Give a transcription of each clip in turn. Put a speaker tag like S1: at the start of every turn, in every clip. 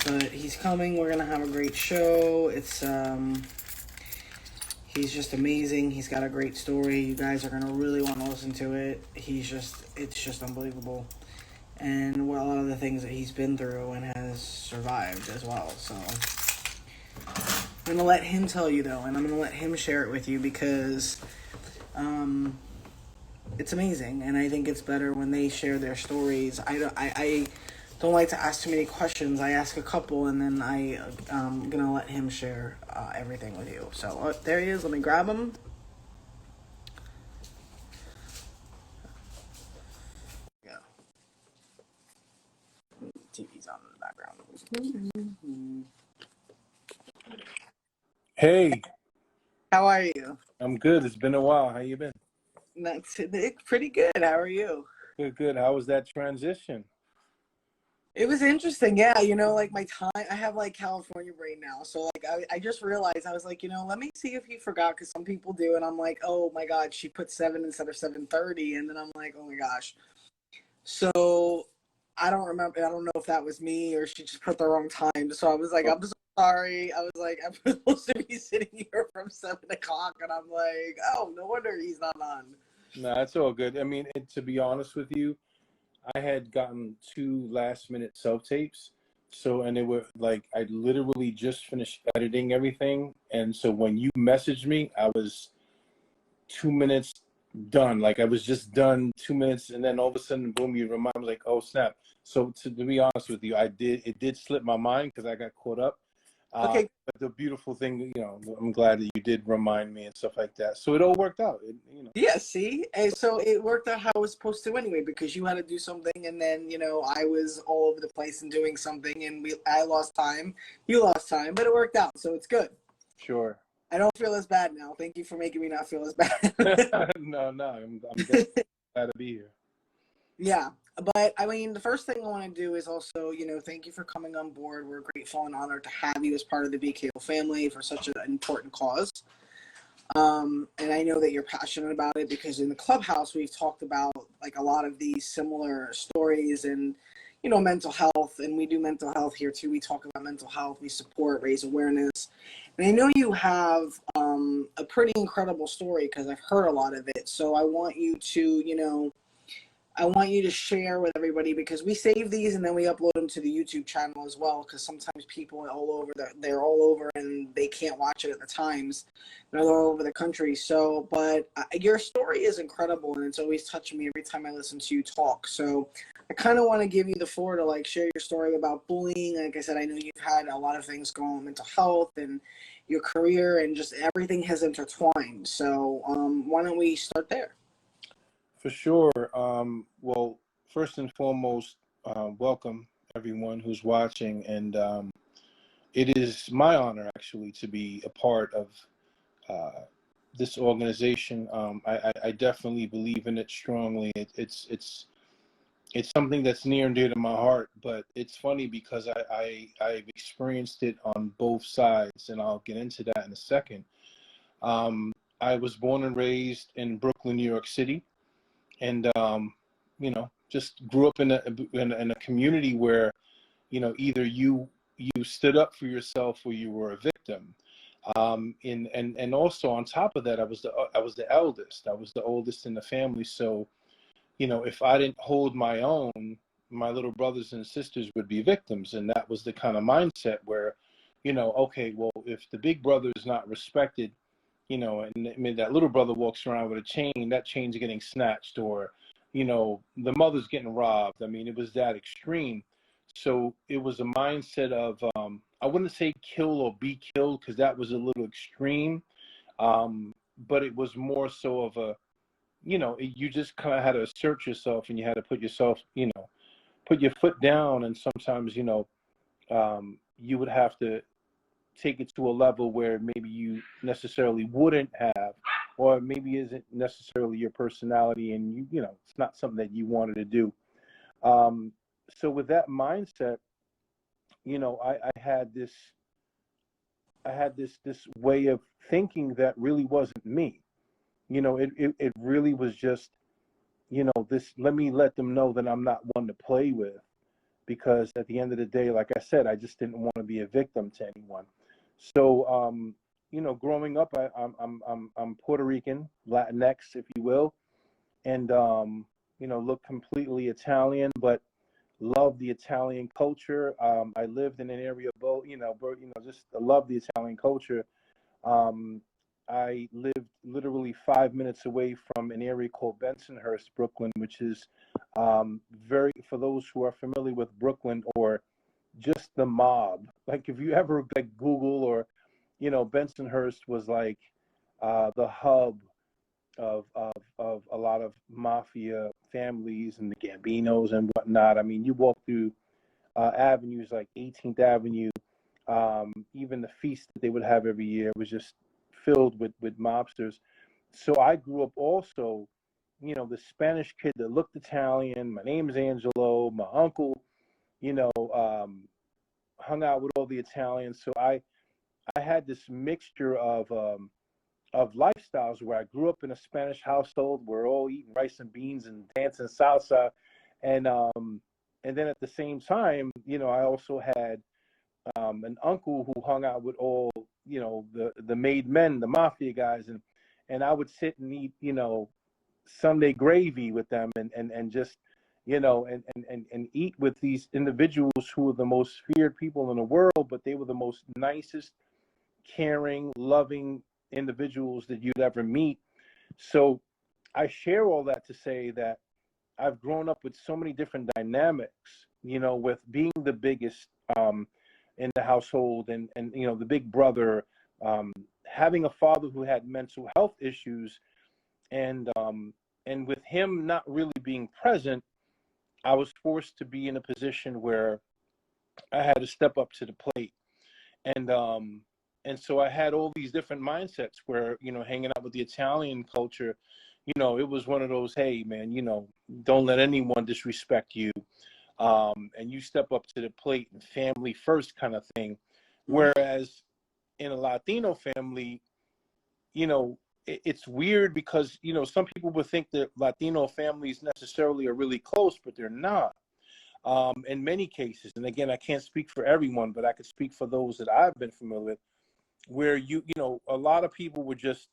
S1: But he's coming. We're gonna have a great show. He's just amazing. He's got a great story. You guys are gonna really want to listen to it. It's just unbelievable, and what a lot of the things that he's been through and has survived as well. So I'm gonna let him tell you though, and I'm gonna let him share it with you because it's amazing, and I think it's better when they share their stories. I don't like to ask too many questions. I ask a couple, and then I'm gonna let him share everything with you. So there he is. Let me grab him. Yeah, TV's on in the background.
S2: Hey,
S1: How are you?
S2: I'm good. It's been a while. How you been?
S1: That's pretty good. How are you?
S2: Good, good. How was that transition?
S1: It was interesting, yeah. Like my time, I have like California brain now. So like I just realized I was like, let me see if he forgot because some people do, and I'm like, oh my god, she put 7 instead of 7:30, and then I'm like, oh my gosh. So I don't remember. I don't know if that was me or she just put the wrong time. So I was like, I'm so sorry. I was like, I'm supposed to be sitting here from 7 o'clock, and I'm like, oh, no wonder he's not on.
S2: No, that's all good. I mean, to be honest with you, I had gotten 2 last-minute self-tapes. So, and they were like, I literally just finished editing everything. And so when you messaged me, I was 2 minutes done. Like I was just done 2 minutes. And then all of a sudden, boom, you remind me like, oh, snap. So to be honest with you, it did slip my mind because I got caught up.
S1: Okay.
S2: But the beautiful thing, I'm glad that you did remind me and stuff like that. So it all worked out,
S1: Yeah, see? And so it worked out how it was supposed to anyway, because you had to do something, and then, I was all over the place and doing something, and I lost time. You lost time, but it worked out, so it's good.
S2: Sure.
S1: I don't feel as bad now. Thank you for making me not feel as bad.
S2: No, I'm glad to be here.
S1: Yeah, but I mean, the first thing I want to do is also, thank you for coming on board. We're grateful and honored to have you as part of the BKO family for such an important cause. And I know that you're passionate about it because in the clubhouse, we've talked about like a lot of these similar stories and, mental health. And we do mental health here too. We talk about mental health. We support, raise awareness. And I know you have a pretty incredible story because I've heard a lot of it. So I want you to, I want you to share with everybody because we save these and then we upload them to the YouTube channel as well because sometimes people are all over, they're all over and they can't watch it at the times. They're all over the country. So, but your story is incredible and it's always touching me every time I listen to you talk. So I kind of want to give you the floor to like share your story about bullying. Like I said, I know you've had a lot of things going on, mental health and your career and just everything has intertwined. So why don't we start there?
S2: For sure. Well, first and foremost, welcome everyone who's watching. And it is my honor, actually, to be a part of this organization. I definitely believe in it strongly. It's something that's near and dear to my heart. But it's funny because I've experienced it on both sides, and I'll get into that in a second. I was born and raised in Brooklyn, New York City. And just grew up in a community where either you stood up for yourself or you were a victim. And also on top of that, I was the eldest. I was the oldest in the family. So if I didn't hold my own, my little brothers and sisters would be victims. And that was the kind of mindset where okay, well, if the big brother is not respected, and I mean, that little brother walks around with a chain, that chain's getting snatched, or, the mother's getting robbed. I mean, it was that extreme. So it was a mindset of, I wouldn't say kill or be killed because that was a little extreme. But it was more so of a, you just kind of had to assert yourself and you had to put yourself, put your foot down. And sometimes, you would have to take it to a level where maybe you necessarily wouldn't have, or maybe isn't necessarily your personality, and it's not something that you wanted to do. So with that mindset, I had this way of thinking that really wasn't me. It really was just, this, let me let them know that I'm not one to play with. because at the end of the day, like I said, I just didn't want to be a victim to anyone. So, you know, growing up, I'm Puerto Rican, Latinx, if you will, and you know, look completely Italian, but love the Italian culture. I lived in an area, both, just love the Italian culture. Um, I lived literally 5 minutes away from an area called Bensonhurst, Brooklyn, which is very, for those who are familiar with Brooklyn or just the mob. Like if you ever like Google or, you know, Bensonhurst was like the hub of a lot of mafia families and the Gambinos and whatnot. I mean, you walk through avenues like 18th Avenue, even the feast that they would have every year was just filled with mobsters. So I grew up also, you know, the Spanish kid that looked Italian. My name is Angelo. My uncle, you know, hung out with all the Italians. So I had this mixture of lifestyles where I grew up in a Spanish household. We're all eating rice and beans and dancing salsa, and then at the same time, you know, I also had an uncle who hung out with all, you know, the made men, the mafia guys, and I would sit and eat, you know, Sunday gravy with them and just, you know, and eat with these individuals who were the most feared people in the world, but they were the most nicest, caring, loving individuals that you'd ever meet. So I share all that to say that I've grown up with so many different dynamics, you know, with being the biggest in the household and you know, the big brother, having a father who had mental health issues, and with him not really being present, I was forced to be in a position where I had to step up to the plate. And so I had all these different mindsets where, you know, hanging out with the Italian culture, you know, it was one of those, hey man, you know, don't let anyone disrespect you. And you step up to the plate and family first kind of thing. Whereas in a Latino family, you know, it's weird because, you know, some people would think that Latino families necessarily are really close, but they're not. In many cases, and again, I can't speak for everyone, but I could speak for those that I've been familiar with, where you know, a lot of people were just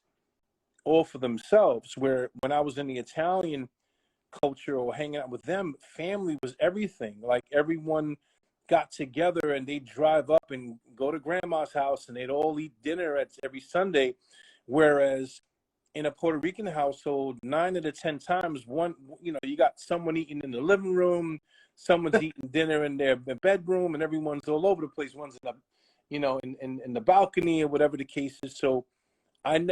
S2: all for themselves. Where when I was in the Italian culture or hanging out with them, family was everything. Like everyone got together and they'd drive up and go to grandma's house and they'd all eat dinner at every Sunday. Whereas in a Puerto Rican household, 9 out of 10 times, one, you know, you got someone eating in the living room, someone's eating dinner in their bedroom, and everyone's all over the place. One's in the, you know, in the balcony or whatever the case is. So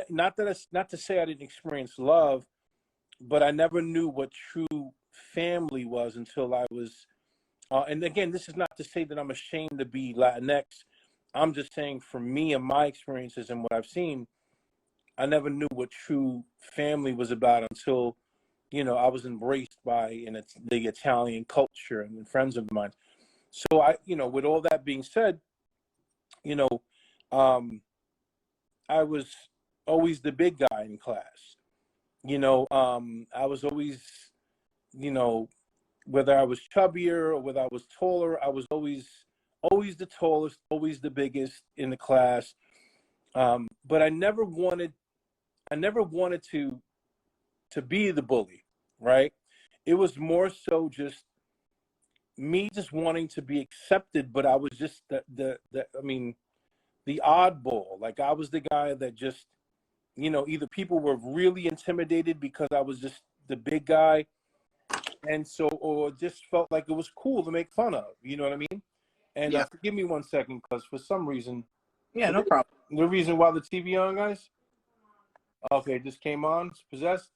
S2: not to say I didn't experience love, but I never knew what true family was until I was. And again, this is not to say that I'm ashamed to be Latinx. I'm just saying, for me and my experiences and what I've seen, I never knew what true family was about until, you know, I was embraced by the Italian culture and friends of mine. So you know, with all that being said, you know, um, I was always the big guy in class. You know, I was always, you know, whether I was chubbier or whether I was taller, I was always the tallest, always the biggest in the class. But I never wanted to be the bully, right? It was more so just me just wanting to be accepted, but I was just the oddball. Like I was the guy that just, you know, either people were really intimidated because I was just the big guy, and so, or just felt like it was cool to make fun of, you know what I mean? And
S1: Yeah.
S2: give me 1 second, because for some reason,
S1: Yeah, no problem.
S2: the reason why the TV on, guys? Okay, it just came on. It's possessed.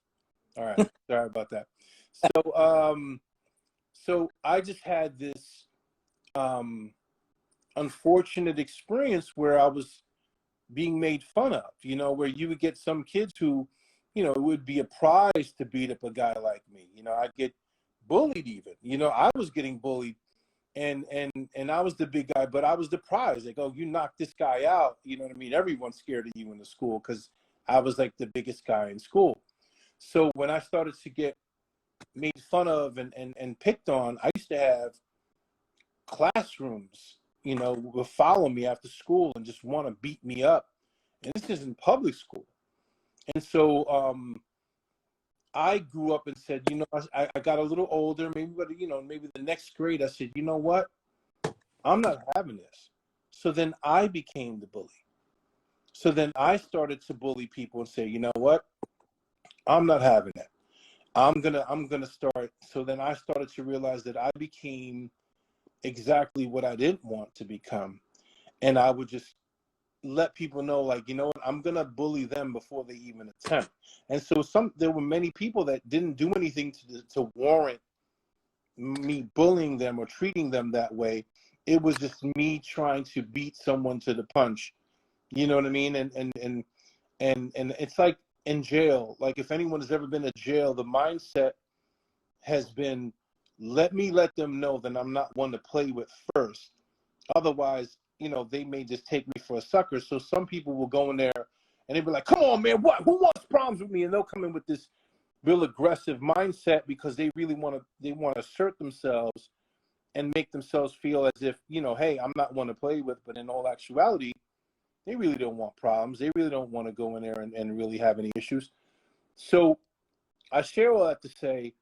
S2: All right, sorry about that. So I just had this unfortunate experience where I was being made fun of, you know, where you would get some kids who, you know, it would be a prize to beat up a guy like me. You know, I'd get bullied even. You know, I was getting bullied, and I was the big guy, but I was the prize. Like, oh, you knocked this guy out. You know what I mean? Everyone's scared of you in the school because I was like the biggest guy in school. So when I started to get made fun of and picked on, I used to have classrooms, will follow me after school and just want to beat me up. And this is in public school. And so I grew up and said, I got a little older, maybe the next grade, I said, you know what? I'm not having this. So then I became the bully. So then I started to bully people and say, you know what? I'm not having that. I'm gonna start. So then I started to realize that I became exactly what I didn't want to become. And I would just let people know, like, you know what, I'm gonna bully them before they even attempt. And so there were many people that didn't do anything to warrant me bullying them or treating them that way. It was just me trying to beat someone to the punch. You know what I mean? And it's like in jail. Like, if anyone has ever been to jail, the mindset has been, let them know that I'm not one to play with first. Otherwise, they may just take me for a sucker. So some people will go in there and they'll be like, come on, man, what? Who wants problems with me? And they'll come in with this real aggressive mindset because they really want to assert themselves and make themselves feel as if, hey, I'm not one to play with. But in all actuality, they really don't want problems. They really don't want to go in there and really have any issues. So I share all that to say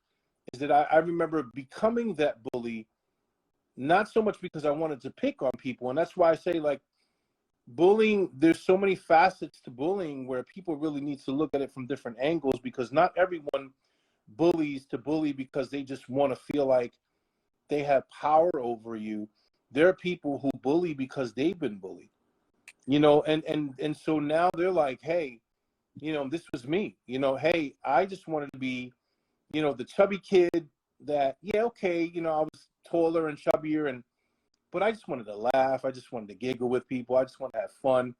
S2: is that I remember becoming that bully, not so much because I wanted to pick on people. And that's why I say, like, bullying, there's so many facets to bullying where people really need to look at it from different angles, because not everyone bullies to bully because they just want to feel like they have power over you. There are people who bully because they've been bullied, and so now they're like, hey, this was me, hey, I just wanted to be, the chubby kid that, yeah, okay, I was taller and chubbier, but I just wanted to laugh. I just wanted to giggle with people. I just wanted to have fun.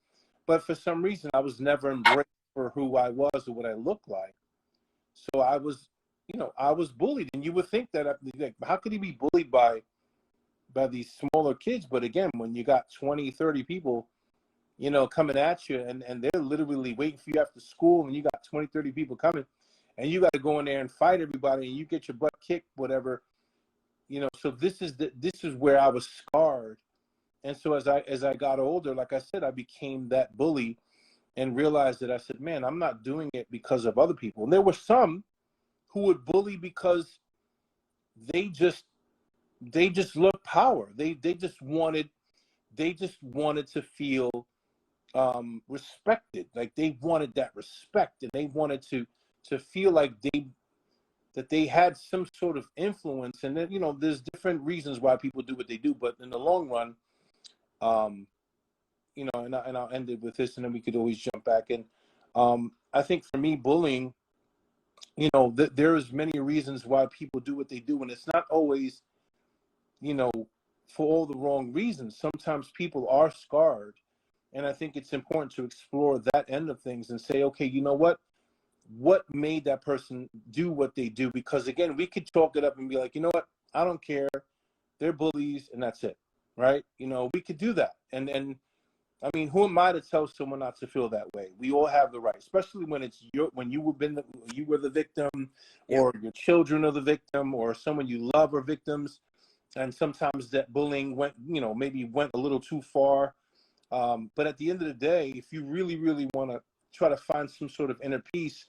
S2: But for some reason, I was never embraced for who I was or what I looked like. So I was, I was bullied. And you would think that, like, how could he be bullied by these smaller kids? But again, when you got 20, 30 people, coming at you, and they're literally waiting for you after school, and you got 20, 30 people coming, and you got to go in there and fight everybody, and you get your butt kicked, whatever. So this is where I was scarred. And so as I got older, like I said, I became that bully and realized that I said, man, I'm not doing it because of other people. And there were some who would bully because they just loved power. They just wanted to feel respected. Like, they wanted that respect, and they wanted to feel like they had some sort of influence. And then, there's different reasons why people do what they do, but in the long run, and I'll end it with this, and then we could always jump back in. I think for me, bullying, there's many reasons why people do what they do, and it's not always, for all the wrong reasons. Sometimes people are scarred, and I think it's important to explore that end of things and say, okay, you know what made that person do what they do? Because again, we could chalk it up and be like, you know what, I don't care, they're bullies, and that's it, right? We could do that, and I mean, who am I to tell someone not to feel that way? We all have the right, especially when it's when you were the victim, or your children are the victim, or someone you love are victims. And sometimes that bullying maybe went a little too far. But at the end of the day, if you really, really want to try to find some sort of inner peace,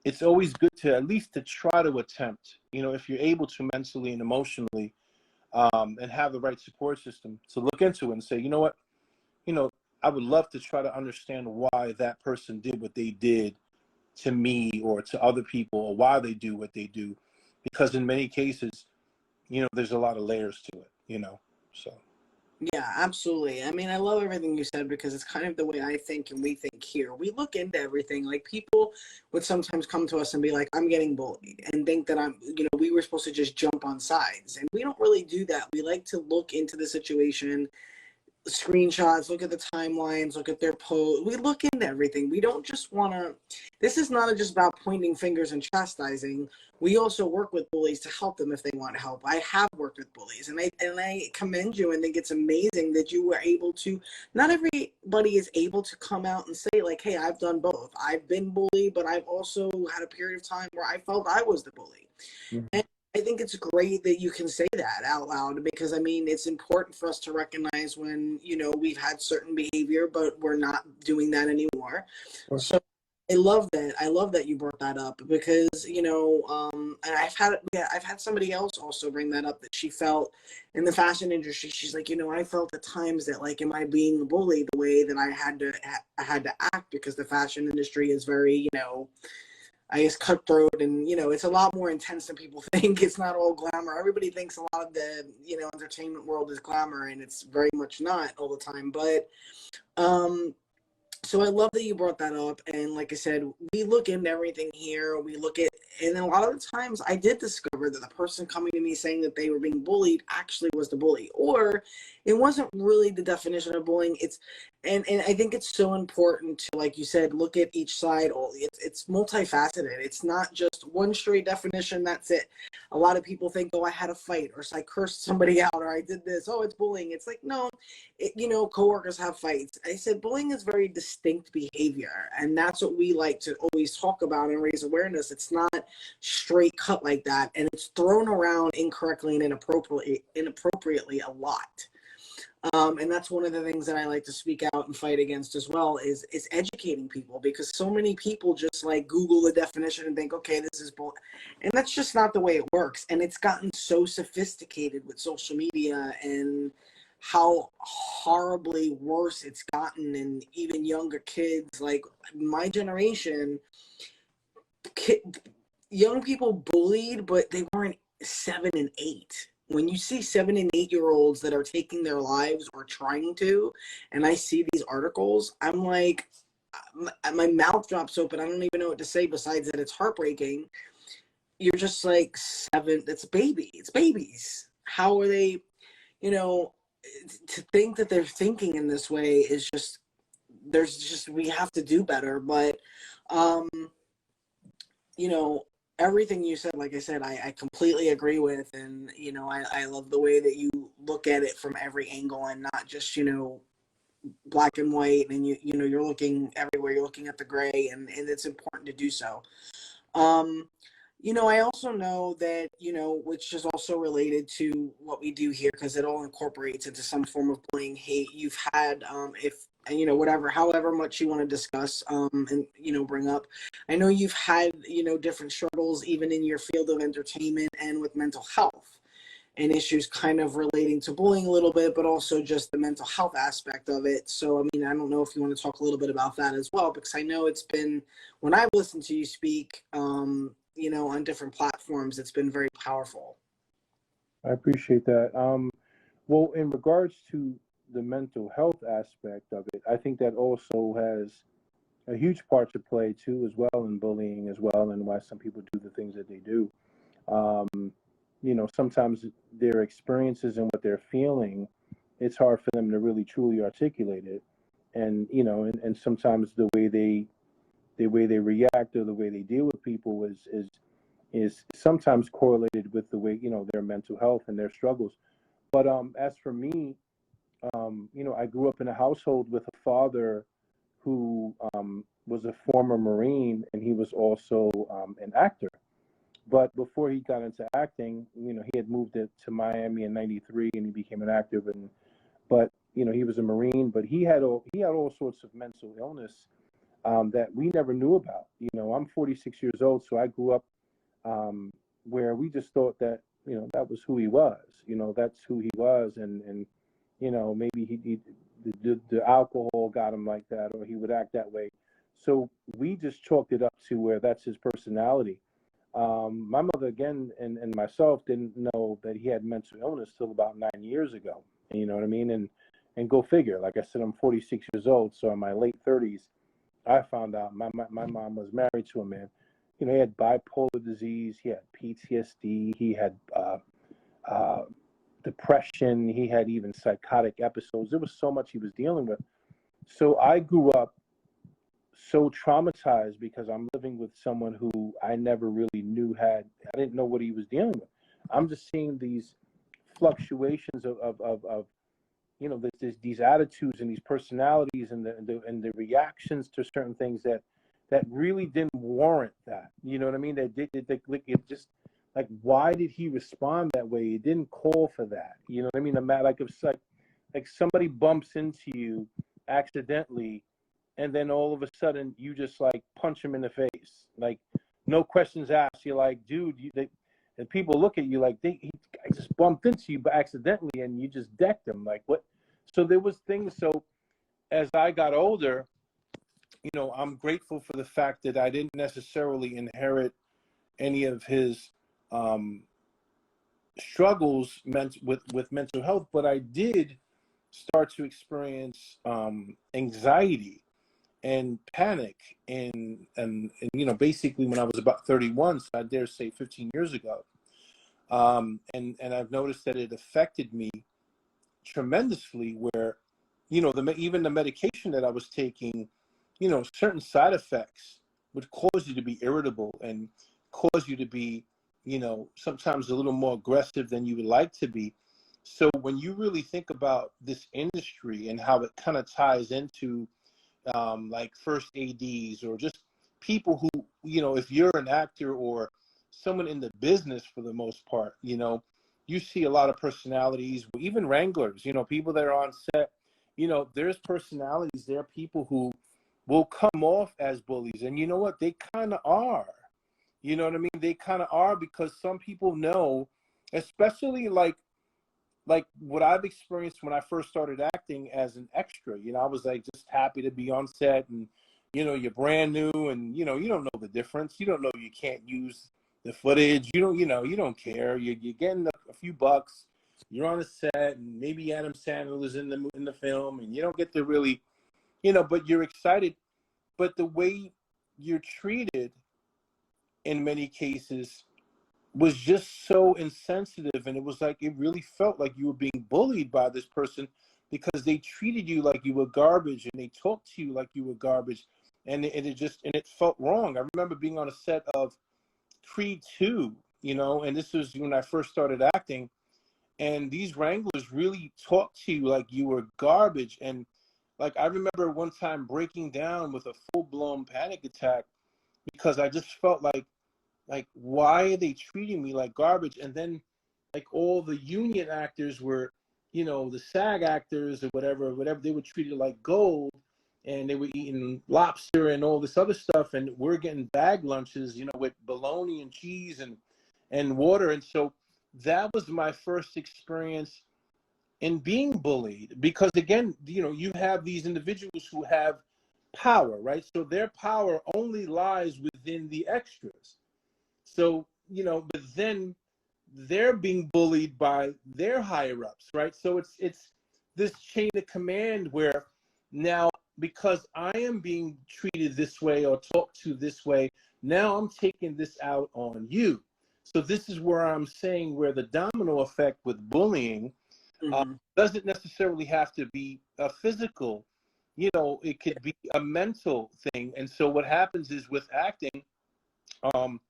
S2: it's always good to at least to try to attempt, if you're able to mentally and emotionally, and have the right support system, to look into it and say, you know what, I would love to try to understand why that person did what they did to me or to other people, or why they do what they do. Because in many cases, there's a lot of layers to it, so.
S1: Yeah, absolutely. I mean, I love everything you said, because it's kind of the way I think and we think here. We look into everything. Like, people would sometimes come to us and be like, I'm getting bullied, and think that we were supposed to just jump on sides. And we don't really do that. We like to look into the situation, screenshots, look at the timelines, look at their post. We look into everything. We don't just want to. This is not just about pointing fingers and chastising. We also work with bullies to help them if they want help. I have worked with bullies, and I commend you, and think it's amazing that you were able to. Not everybody is able to come out and say, like, hey, I've done both. I've been bullied, but I've also had a period of time where I felt I was the bully.
S2: Mm-hmm.
S1: And I think it's great that you can say that out loud, because I mean, it's important for us to recognize when, we've had certain behavior, but we're not doing that anymore.
S2: Sure.
S1: So I love that. I love that you brought that up, because, and I've had somebody else also bring that up, that she felt in the fashion industry. She's like, I felt at times that, like, am I being bullied the way that I had to act, because the fashion industry is very, I guess, cutthroat, and it's a lot more intense than people think. It's not all glamour. Everybody thinks a lot of the entertainment world is glamour, and it's very much not all the time. But um, so I love that you brought that up. And like I said, we look into everything here. We look at, and a lot of the times I did discover that the person coming to me saying that they were being bullied actually was the bully, or it wasn't really the definition of bullying. And I think it's so important to, like you said, look at each side. It's multifaceted. It's not just one straight definition. That's it. A lot of people think, oh, I had a fight, or I cursed somebody out, or I did this. Oh, it's bullying. It's like, no, coworkers have fights. I said bullying is very distinct behavior, and that's what we like to always talk about and raise awareness. It's not straight cut like that, and it's thrown around incorrectly and inappropriately a lot. And that's one of the things that I like to speak out and fight against as well, is educating people, because so many people just like Google the definition and think, okay, this is bull, and that's just not the way it works. And it's gotten so sophisticated with social media and how horribly worse it's gotten, and even younger kids, like my generation, young people bullied, but they weren't 7 and 8. When you see 7 and 8-year-olds that are taking their lives or trying to, and I see these articles, I'm like, my mouth drops open. I don't even know what to say besides that it's heartbreaking. You're just like, it's babies. How are they, to think that they're thinking in this way is just, we have to do better. But, everything you said, like I said, I completely agree with. And, I love the way that you look at it from every angle, and not just, black and white, and you're looking everywhere. You're looking at the gray, and it's important to do so. I also know that, which is also related to what we do here, because it all incorporates into some form of bullying, hate. You've had, whatever, however much you want to discuss, and, bring up. I know you've had, different struggles, even in your field of entertainment and with mental health, and issues kind of relating to bullying a little bit, but also just the mental health aspect of it. So, I mean, I don't know if you want to talk a little bit about that as well, because I know it's been, when I've listened to you speak, on different platforms, it's been very powerful.
S2: I appreciate that. Well, in regards to the mental health aspect of it, I think that also has a huge part to play too, as well, in bullying as well, and why some people do the things that they do. Sometimes their experiences and what they're feeling, it's hard for them to really truly articulate it, and and sometimes the way they react or the way they deal with people is sometimes correlated with the way their mental health and their struggles. But as for me, I grew up in a household with a father who was a former Marine, and he was also an actor. But before he got into acting, he had moved to Miami in '93, and he became an actor. But he was a Marine, but he had all sorts of mental illness that we never knew about. I'm 46 years old, so I grew up where we just thought that that was who he was. That's who he was, and maybe the alcohol got him like that, or he would act that way. So we just chalked it up to where that's his personality. My mother, again, and myself didn't know that he had mental illness till about 9 years ago. You know what I mean? And go figure. Like I said, I'm 46 years old, so in my late 30s, I found out my mom was married to a man. He had bipolar disease, he had PTSD, he had uh, depression, he had even psychotic episodes. There was so much he was dealing with. So I grew up so traumatized because I'm living with someone who I never really knew I didn't know what he was dealing with. I'm just seeing these fluctuations of these attitudes and these personalities and the reactions to certain things that really didn't warrant that. You know what I mean? It just like, why did he respond that way? He didn't call for that. You know what I mean? Like, if it's like somebody bumps into you accidentally, and then all of a sudden you just like punch him in the face, like no questions asked. You're like, dude, and people look at you like I just bumped into you but accidentally, and you just decked him. Like, what? So there was things. So as I got older, I'm grateful for the fact that I didn't necessarily inherit any of his struggles with mental health, but I did start to experience anxiety and panic and basically when I was about 31, so I dare say 15 years ago, and I've noticed that it affected me tremendously, where even the medication that I was taking, certain side effects would cause you to be irritable and cause you to be sometimes a little more aggressive than you would like to be. So when you really think about this industry and how it kind of ties into like first ADs or just people who, if you're an actor or someone in the business for the most part, you see a lot of personalities, even wranglers, people that are on set, there's personalities. There are people who will come off as bullies. And you know what? They kind of are. You know what I mean? They kind of are, because some people know, especially like what I've experienced when I first started acting as an extra. I was like just happy to be on set, and you're brand new, and you don't know the difference. You don't know you can't use the footage. You don't care. You're getting a few bucks. You're on a set, and maybe Adam Sandler is in the film, and you don't get to really, but you're excited. But the way you're treated in many cases was just so insensitive, and it was like it really felt like you were being bullied by this person, because they treated you like you were garbage, and they talked to you like you were garbage, and it felt wrong. I remember being on a set of Creed 2, and this was when I first started acting, and these wranglers really talked to you like you were garbage. And like I remember one time breaking down with a full-blown panic attack, because I just felt like, why are they treating me like garbage? And then like all the union actors were, the SAG actors or whatever, they were treated like gold, and they were eating lobster and all this other stuff. And we're getting bag lunches, with bologna and cheese and water. And so that was my first experience in being bullied, because again, you have these individuals who have power, right? So their power only lies within the extras. So, but then they're being bullied by their higher ups, right? So it's this chain of command where now, because I am being treated this way or talked to this way, now I'm taking this out on you. So this is where I'm saying where the domino effect with bullying doesn't necessarily have to be a physical, it could be a mental thing. And so what happens is with acting, again,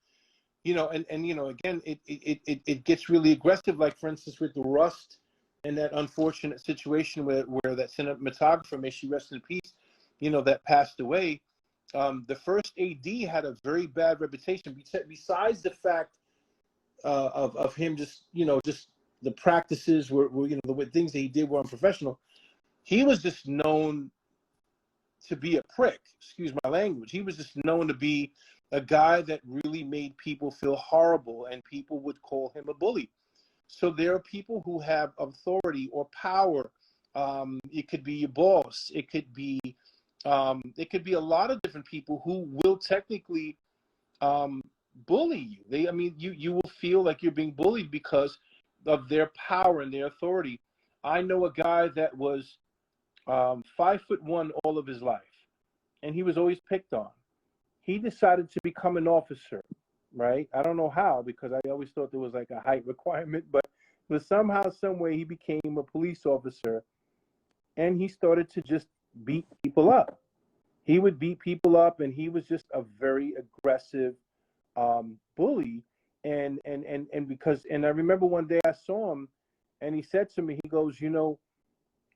S2: it gets really aggressive. Like for instance, with the Rust and that unfortunate situation where that cinematographer, may she rest in peace, that passed away. The first AD had a very bad reputation. Besides the fact of him just the practices were the things that he did were unprofessional. He was just known to be a prick. Excuse my language. He was just known to be a guy that really made people feel horrible, and people would call him a bully. So there are people who have authority or power. It could be your boss. It could be a lot of different people who will technically bully you. You will feel like you're being bullied because of their power and their authority. I know a guy that was 5'1" all of his life, and he was always picked on. He decided to become an officer, right? I don't know how, because I always thought there was like a height requirement, but somehow, some way, he became a police officer, and he started to just beat people up. He would beat people up, and he was just a very aggressive bully. And because, and I remember one day I saw him, and he said to me, he goes,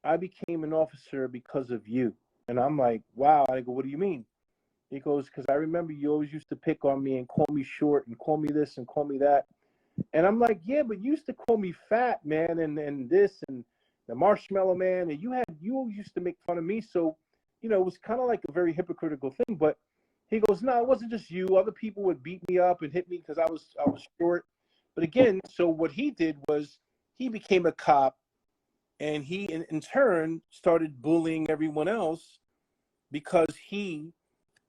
S2: I became an officer because of you. And I'm like, wow. I go, what do you mean? He goes, because I remember you always used to pick on me and call me short and call me this and call me that. And I'm like, yeah, but you used to call me fat, man, and this and the marshmallow man, and you used to make fun of me. So, it was kind of like a very hypocritical thing. But he goes, no, it wasn't just you. Other people would beat me up and hit me because I was short. But again, so what he did was he became a cop, and he in turn started bullying everyone else because he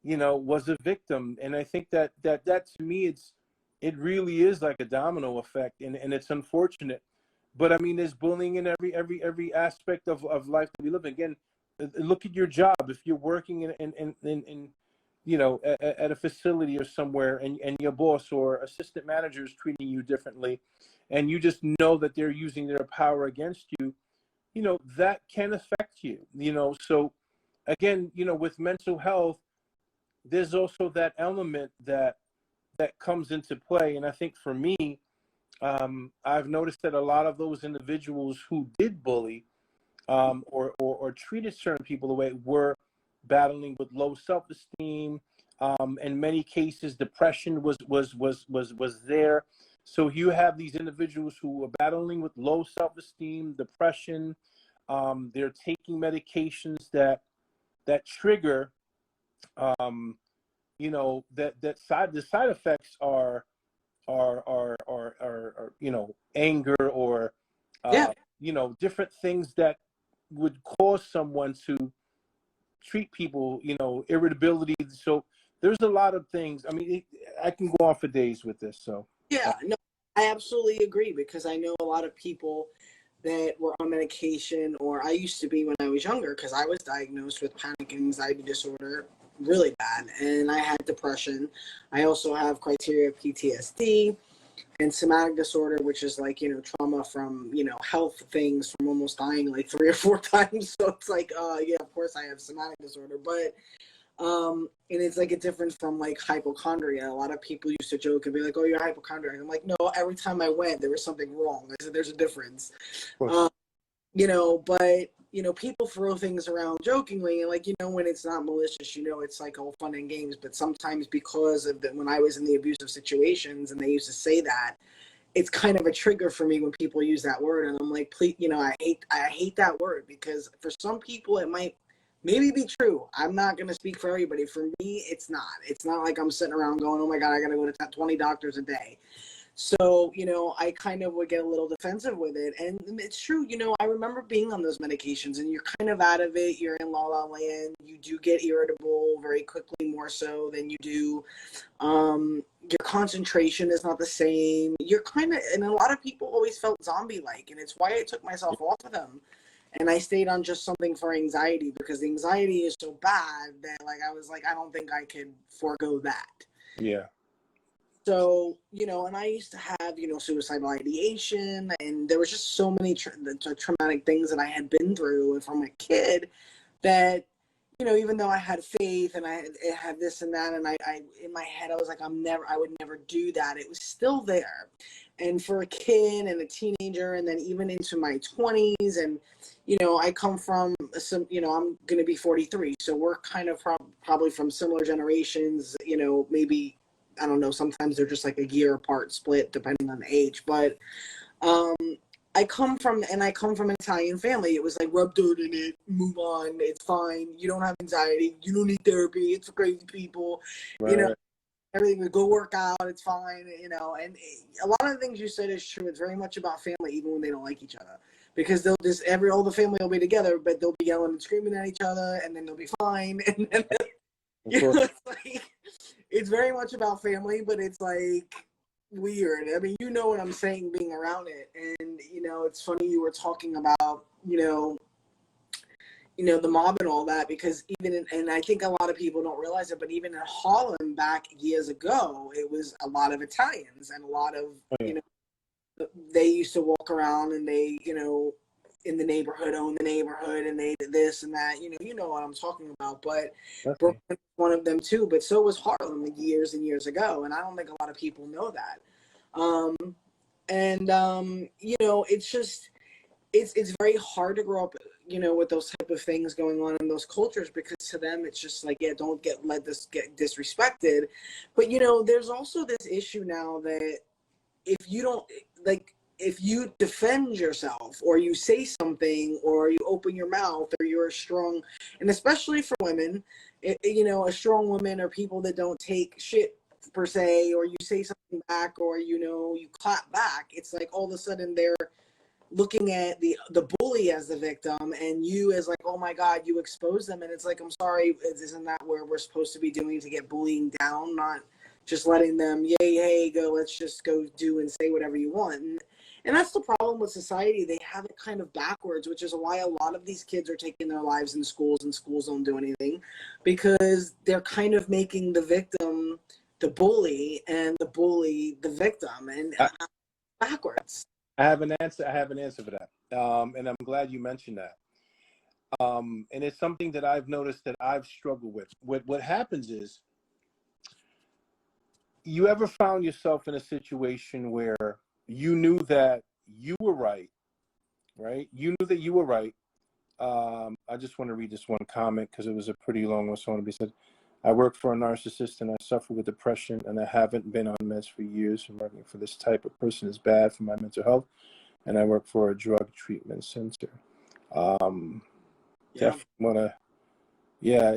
S2: was a victim. And I think that to me, it really is like a domino effect, and it's unfortunate. But I mean, there's bullying in every aspect of life that we live in. Again, look at your job. If you're working in at a facility or somewhere, and your boss or assistant manager is treating you differently, and you just know that they're using their power against you, that can affect you. So again, with mental health, there's also that element that comes into play. And I think for me, I've noticed that a lot of those individuals who did bully, or treated certain people the way, were battling with low self-esteem. In many cases, depression was there. So you have these individuals who are battling with low self-esteem, depression. They're taking medications that trigger, the side effects are anger, or
S1: Yeah.
S2: different things that would cause someone to treat people, irritability. So there's a lot of things. I mean, I can go on for days with this. So
S1: Yeah, no, I absolutely agree, because I know a lot of people that were on medication, or I used to be when I was younger, because I was diagnosed with panic and anxiety disorder really bad, and I had depression. I also have criteria PTSD and somatic disorder, which is like, trauma from, health things, from almost dying like 3 or 4 times. So it's like, yeah, of course I have somatic disorder, but and it's like a difference from like hypochondria. A lot of people used to joke and be like, "Oh, you're hypochondriac." I'm like, no, every time I went, there was something wrong. I said, there's a difference. Um, but people throw things around jokingly, and like, when it's not malicious, it's like all fun and games. But sometimes, because of when I was in the abusive situations and they used to say that, it's kind of a trigger for me when people use that word, and I'm like, please, I hate that word, because for some people it might maybe be true. I'm not going to speak for everybody. For me, it's not. It's not like I'm sitting around going, oh my God, I got to go to 20 doctors a day. So, I kind of would get a little defensive with it. And it's true, I remember being on those medications, and you're kind of out of it. You're in la la land. You do get irritable very quickly, more so than you do. Your concentration is not the same. You're kind of, and a lot of people always felt zombie-like. And it's why I took myself off of them. And I stayed on just something for anxiety, because the anxiety is so bad that, like, I was like, I don't think I could forego that.
S2: Yeah.
S1: So, and I used to have, suicidal ideation, and there was just so many traumatic things that I had been through, and from a kid, that, even though I had faith and I had this and that, and I in my head, I was like, I would never do that. It was still there. And for a kid and a teenager, and then even into my 20s, and, I come from some, I'm going to be 43. So we're kind of probably from similar generations, maybe, I don't know, sometimes they're just like a year apart, split, depending on the age. But I come from an Italian family. It was like, rub dirt in it, move on, it's fine. You don't have anxiety. You don't need therapy. It's for crazy people.
S2: Right.
S1: Everything would go work out. It's fine. And a lot of the things you said is true. It's very much about family, even when they don't like each other, because they'll just all the family will be together, but they'll be yelling and screaming at each other, and then they'll be fine. And then it's like, it's very much about family, but it's like weird. I mean, what I'm saying, being around it. And it's funny you were talking about the mob and all that, because and I think a lot of people don't realize it, but even in Harlem back years ago, it was a lot of Italians, and a lot of they used to walk around, and they in the neighborhood, own the neighborhood, and they did this and that. You know what I'm talking about. But Brooklyn was one of them too. But so was Harlem years and years ago, and I don't think a lot of people know that. It's just it's very hard to grow up, with those type of things going on in those cultures, because to them it's just like, yeah, don't let this get disrespected. But there's also this issue now that if you don't, like, if you defend yourself or you say something or you open your mouth or you're strong, and especially for women, you know, a strong woman or people that don't take shit per se, or you say something back, or, you know, you clap back, it's like all of a sudden they're looking at the bully as the victim, and you as like, oh my god, you expose them. And it's like, I'm sorry, isn't that where we're supposed to be doing to get bullying down, not just letting them, yay, hey, go, let's just go do and say whatever you want. And that's the problem with society. They have it kind of backwards, which is why a lot of these kids are taking their lives in schools, and schools don't do anything, because they're kind of making the victim the bully and the bully the victim, and backwards.
S2: I have an answer. I have an answer for that, and I'm glad you mentioned that. And it's something that I've noticed that I've struggled with. What happens is, you ever found yourself in a situation where you knew that you were right, right? You knew that you were right. I just want to read this one comment because it was a pretty long one. So I want to be said. I work for a narcissist and I suffer with depression, and I haven't been on meds for years. And working for this type of person is bad for my mental health. And I work for a drug treatment center. Definitely wanna, yeah,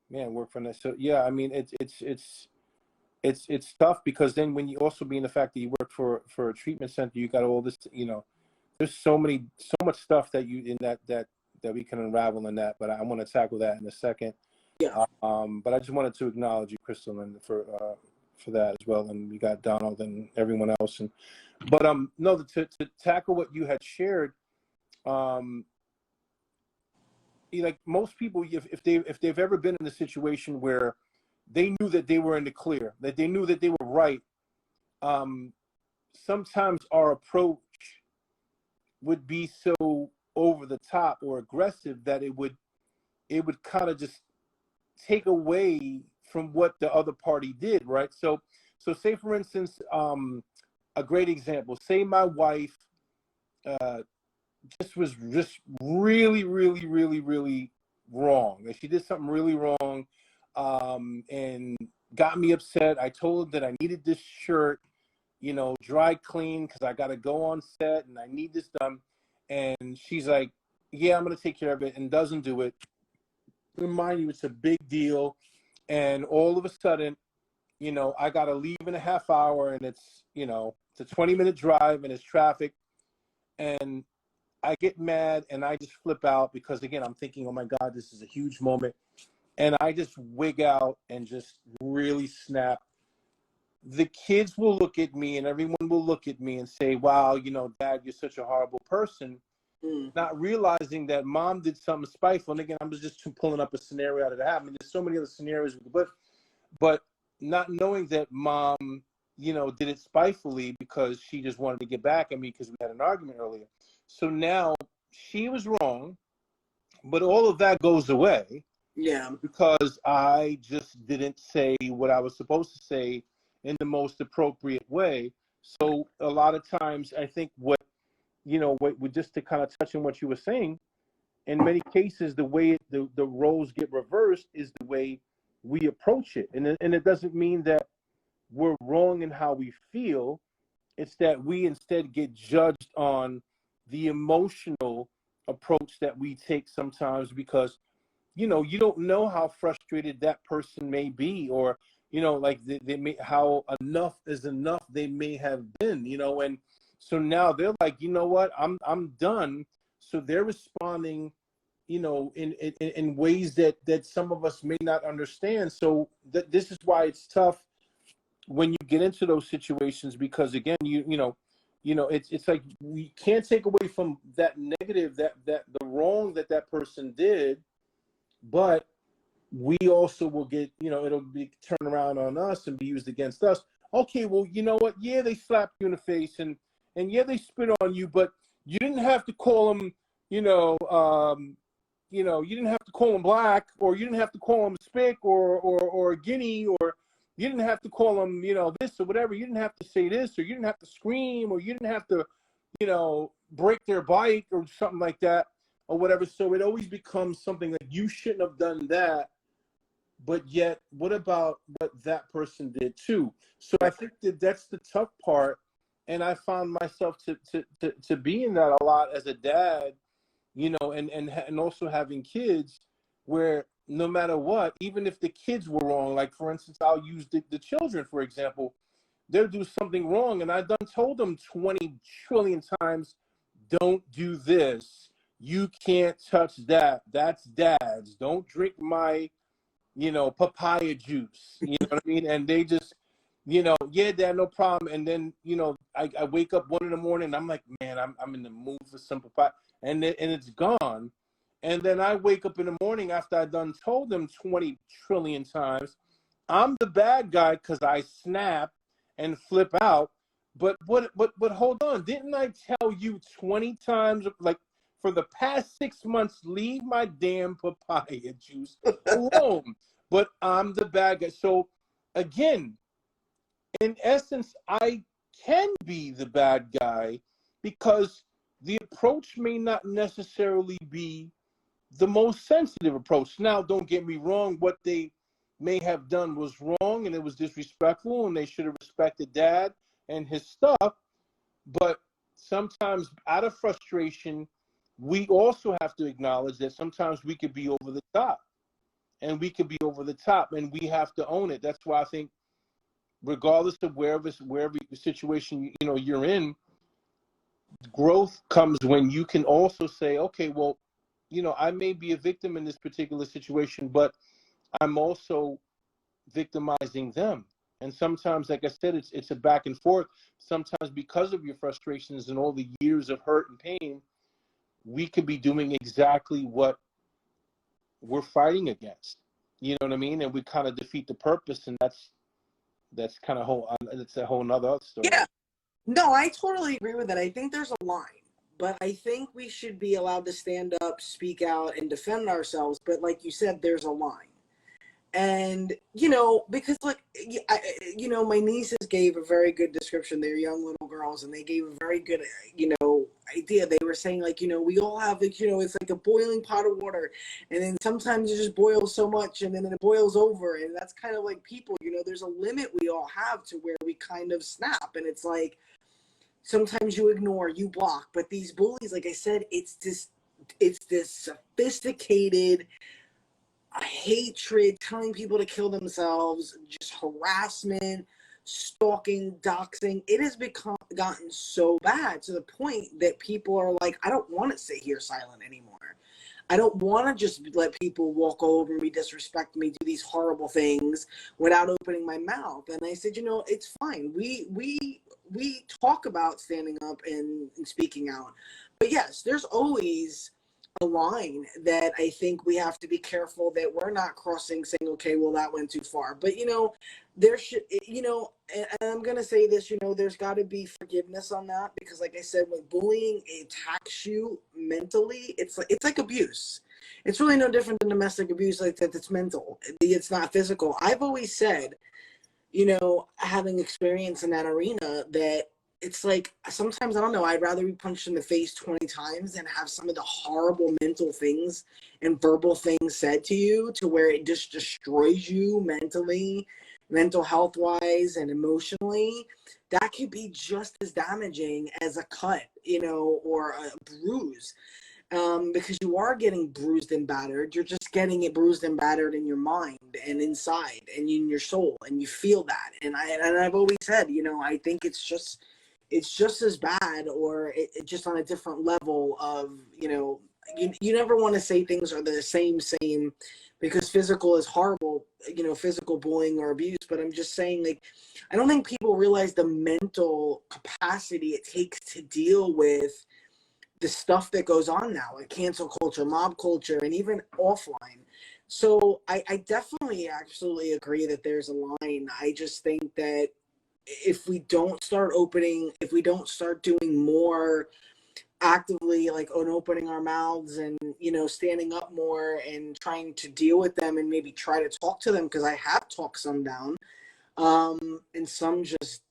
S2: man, work for that. So yeah, I mean, it's tough, because then when you also being the fact that you work for a treatment center, you got all this, you know, there's so much stuff that you in that we can unravel in that. But I want to tackle that in a second.
S1: Yeah.
S2: But I just wanted to acknowledge you, Crystal, and for that as well. And we got Donald and everyone else. And but no, to tackle what you had shared, like most people, if they've ever been in a situation where they knew that they were in the clear, that they knew that they were right, sometimes our approach would be so over the top or aggressive that it would kind of just take away from what the other party did, right? So say for instance, a great example, say my wife was just really, really, really, really wrong. That she did something really wrong, and got me upset. I told her that I needed this shirt, you know, dry clean, because I got to go on set and I need this done. And she's like, yeah, I'm going to take care of it, and doesn't do it. Remind you, it's a big deal. And all of a sudden, you know, I got to leave in a half hour, and it's, you know, it's a 20-minute drive and it's traffic. And I get mad and I just flip out, because again, I'm thinking, oh my God, this is a huge moment. And I just wig out and just really snap. The kids will look at me, and everyone will look at me and say, wow, you know, Dad, you're such a horrible person. Not realizing that Mom did something spiteful. And again, I'm just pulling up a scenario out of that. I mean, there's so many other scenarios, but not knowing that Mom, you know, did it spitefully because she just wanted to get back at me because we had an argument earlier. So now she was wrong, but all of that goes away.
S1: Yeah.
S2: Because I just didn't say what I was supposed to say in the most appropriate way. So a lot of times, I think what just to kind of touch on what you were saying, in many cases, the way the roles get reversed is the way we approach it. And it doesn't mean that we're wrong in how we feel. It's that we instead get judged on the emotional approach that we take sometimes, because, you know, you don't know how frustrated that person may be, or, you know, like they may, how enough is enough they may have been, you know. And so now they're like, you know what, I'm done. So they're responding, you know, in ways that some of us may not understand. So this is why it's tough when you get into those situations, because again, you know, it's like we can't take away from that negative, that the wrong that person did, but we also will get, you know, it'll be turned around on us and be used against us. Okay, well, you know what? Yeah, they slapped you in the face, and yeah, they spit on you, but you didn't have to call them, you know, you didn't have to call them black, or you didn't have to call them spick or guinea, or you didn't have to call them, you know, this or whatever. You didn't have to say this, or you didn't have to scream, or you didn't have to, you know, break their bike or something like that, or whatever. So it always becomes something like, you shouldn't have done that. but yet what about what that person did too? So I think that that's the tough part, and I found myself to be in that a lot as a dad, you know, and also having kids, where no matter what, even if the kids were wrong, like for instance, I'll use the children for example, they'll do something wrong, and I done told them 20 trillion times, don't do this, you can't touch that, that's dad's, don't drink my, you know, papaya juice, you know what I mean? And they just, you know, yeah, dad, no problem. And then, you know, I wake up 1 in the morning and I'm like, man, I'm in the mood for some papaya, and it's gone. And then I wake up in the morning after I done told them 20 trillion times, I'm the bad guy because I snap and flip out. But hold on, didn't I tell you 20 times, like for the past 6 months, leave my damn papaya juice alone? But I'm the bad guy. So again, in essence, I can be the bad guy because the approach may not necessarily be the most sensitive approach. Now, don't get me wrong, what they may have done was wrong and it was disrespectful and they should have respected dad and his stuff. But sometimes out of frustration, we also have to acknowledge that sometimes we could be over the top, and we could be over the top, and we have to own it. That's why I think regardless of wherever situation you know you're in, growth comes when you can also say, okay, well, you know, I may be a victim in this particular situation, but I'm also victimizing them. And sometimes, like I said, it's a back and forth. Sometimes because of your frustrations and all the years of hurt and pain, we could be doing exactly what we're fighting against. You know what I mean? And we kind of defeat the purpose, and that's kind of whole. That's a whole nother story.
S1: Yeah. No, I totally agree with that. I think there's a line, but I think we should be allowed to stand up, speak out, and defend ourselves. But like you said, there's a line. And, you know, because like, you know, my nieces gave a very good description. They're young little girls, and they gave a very good, you know, idea. They were saying, like, you know, we all have, like, you know, it's like a boiling pot of water. And then sometimes it just boils so much, and then it boils over. And that's kind of like people, you know, there's a limit we all have to where we kind of snap. And it's like, sometimes you ignore, you block. But these bullies, like I said, it's this sophisticated hatred, telling people to kill themselves, just harassment, stalking, doxing. It has gotten so bad to the point that people are like, I don't want to sit here silent anymore. I don't want to just let people walk over me, disrespect me, do these horrible things without opening my mouth. And I said, you know, it's fine. We talk about standing up and speaking out. But yes, there's always a line that I think we have to be careful that we're not crossing, saying, okay, well, that went too far. But, you know, there should, you know, and I'm going to say this, you know, there's got to be forgiveness on that, because like I said, when bullying attacks you mentally, it's like abuse. It's really no different than domestic abuse, like that. It's mental. It's not physical. I've always said, you know, having experience in that arena, that it's like sometimes, I don't know, I'd rather be punched in the face 20 times than have some of the horrible mental things and verbal things said to you, to where it just destroys you mentally, mental health wise, and emotionally. That could be just as damaging as a cut, you know, or a bruise. Because you are getting bruised and battered. You're just getting it bruised and battered in your mind and inside and in your soul, and you feel that. And I've always said, you know, I think it's just as bad, or it just on a different level of, you know, you never want to say things are the same, because physical is horrible, you know, physical bullying or abuse. But I'm just saying, like, I don't think people realize the mental capacity it takes to deal with the stuff that goes on now, like cancel culture, mob culture, and even offline. So I definitely absolutely agree that there's a line. I just think that if we don't start doing more actively, like on opening our mouths and, you know, standing up more and trying to deal with them and maybe try to talk to them, because I have talked some down, and some just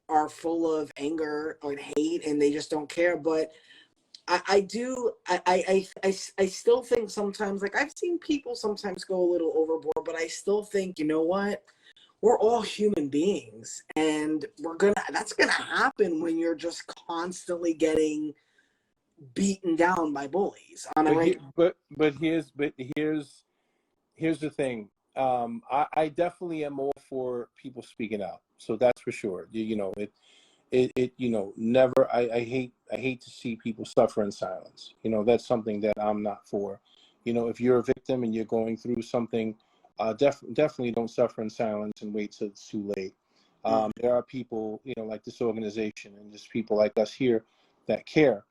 S1: are full of anger or hate and they just don't care. But I do. I still think sometimes, like I've seen people sometimes go a little overboard, but I still think, you know what? We're all human beings, and that's gonna happen when you're just constantly getting beaten down by bullies on a
S2: But
S1: regular.
S2: here's the thing. I definitely am all for people speaking out. So that's for sure. You know, it never. I hate to see people suffer in silence. You know, that's something that I'm not for. You know, if you're a victim and you're going through something, definitely don't suffer in silence and wait till it's too late. There are people, like this organization and just people like us here that care.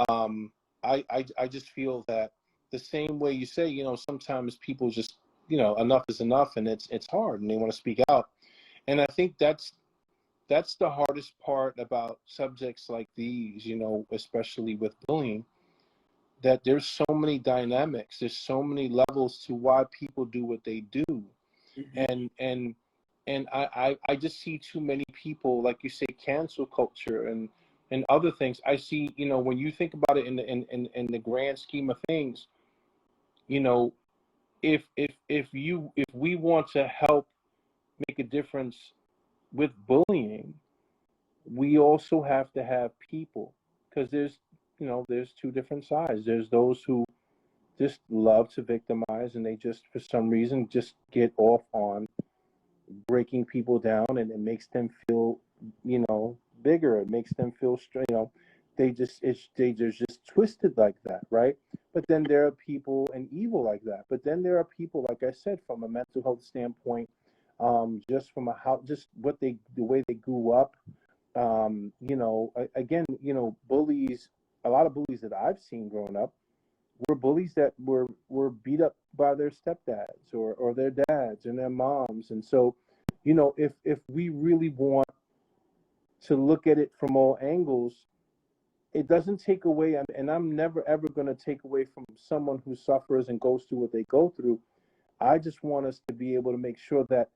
S2: Um, I just feel that the same way you say, sometimes people just, enough is enough, and it's hard, and they want to speak out. And I think that's the hardest part about subjects like these, especially with bullying, that there's so many dynamics, there's so many levels to why people do what they do.
S1: Mhm.
S2: And I just see too many people, like you say, cancel culture and other things. I see, when you think about it in the grand scheme of things, you know, if we want to help make a difference with bullying, we also have to have people, because there's two different sides. There's those who just love to victimize, and they just for some reason just get off on breaking people down, and it makes them feel bigger. It makes them feel strong. They're just twisted like that, right? But then there are people and evil like that. But then there are people, like I said, from a mental health standpoint, just from just the way they grew up. Again, bullies. A lot of bullies that I've seen growing up were bullies that were beat up by their stepdads or their dads and their moms. And so, if we really want to look at it from all angles, it doesn't take away, and I'm never ever going to take away from someone who suffers and goes through what they go through. I just want us to be able to make sure that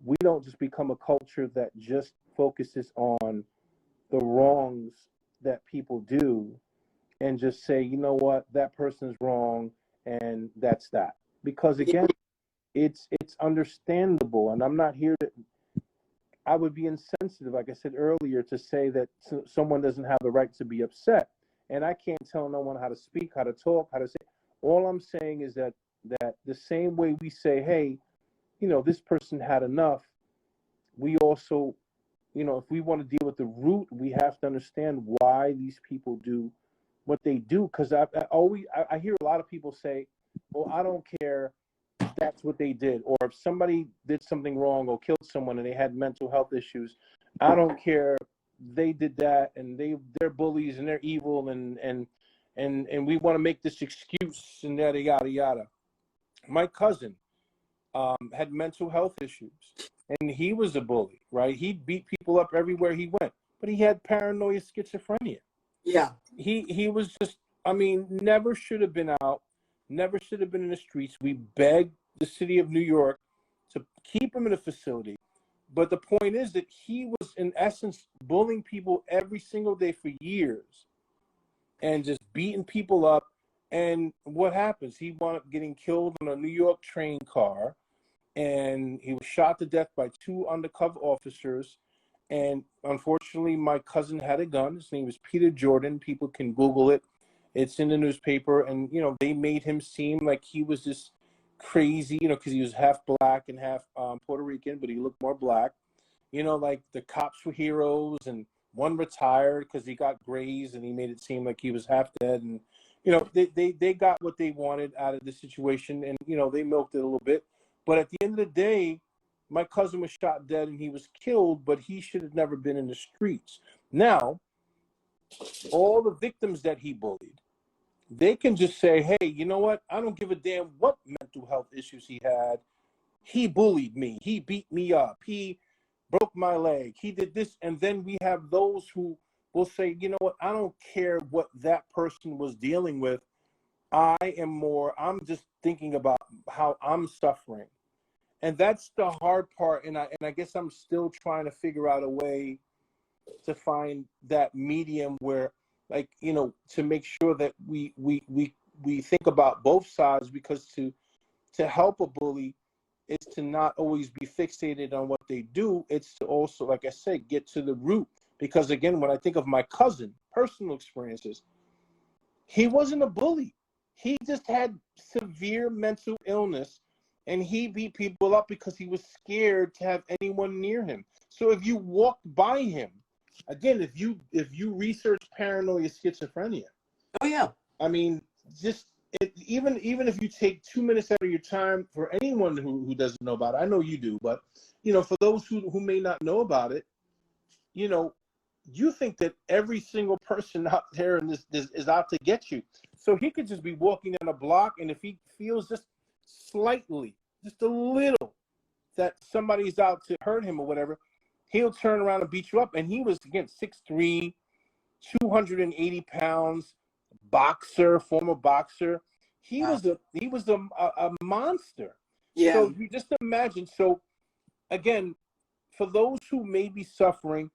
S2: we don't just become a culture that just focuses on the wrongs that people do and just say, you know what, that person's wrong, and that's that. Because again, it's understandable, and I'm not here to. I would be insensitive, like I said earlier, to say that someone doesn't have the right to be upset, and I can't tell no one how to speak, how to talk, how to say. All I'm saying is that the same way we say, hey, this person had enough, we also, if we want to deal with the root, we have to understand why these people do what they do. Because I hear a lot of people say, well, I don't care if that's what they did, or if somebody did something wrong or killed someone and they had mental health issues, I don't care, they did that, and they're bullies and they're evil, and we want to make this excuse and yada yada yada. My cousin had mental health issues, and he was a bully, right? He beat people up everywhere he went, but he had paranoid schizophrenia.
S1: Yeah.
S2: He was just, I mean, never should have been out, never should have been in the streets. We begged the city of New York to keep him in a facility. But the point is that he was, in essence, bullying people every single day for years and just beating people up. And what happens? He wound up getting killed on a New York train car, and he was shot to death by two undercover officers. And unfortunately, my cousin had a gun. His name was Peter Jordan. People can Google it. It's in the newspaper. And, they made him seem like he was this crazy, because he was half black and half Puerto Rican, but he looked more black. Like the cops were heroes, and one retired because he got grazed, and he made it seem like he was half dead. And, they got what they wanted out of the situation, and, they milked it a little bit. But at the end of the day, my cousin was shot dead and he was killed, but he should have never been in the streets. Now, all the victims that he bullied, they can just say, hey, you know what? I don't give a damn what mental health issues he had. He bullied me. He beat me up. He broke my leg. He did this. And then we have those who will say, you know what? I don't care what that person was dealing with. I'm just thinking about how I'm suffering. And that's the hard part. And I guess I'm still trying to figure out a way to find that medium where like, to make sure that we think about both sides, because to help a bully is to not always be fixated on what they do. It's to also, like I said, get to the root. Because again, when I think of my cousin, personal experiences, he wasn't a bully. He just had severe mental illness, and he beat people up because he was scared to have anyone near him. So if you walked by him, again, if you research paranoia schizophrenia,
S1: Oh yeah.
S2: I mean, just even if you take 2 minutes out of your time, for anyone who doesn't know about it, I know you do, but for those who may not know about it, you think that every single person out there in this is out to get you. So he could just be walking down a block, and if he feels just slightly, just a little, that somebody's out to hurt him or whatever, he'll turn around and beat you up. And he was, again, 6'3", 280 pounds, boxer, former boxer. He
S1: Wow.
S2: was a monster.
S1: Yeah.
S2: So you just imagine. So again, for those who may be suffering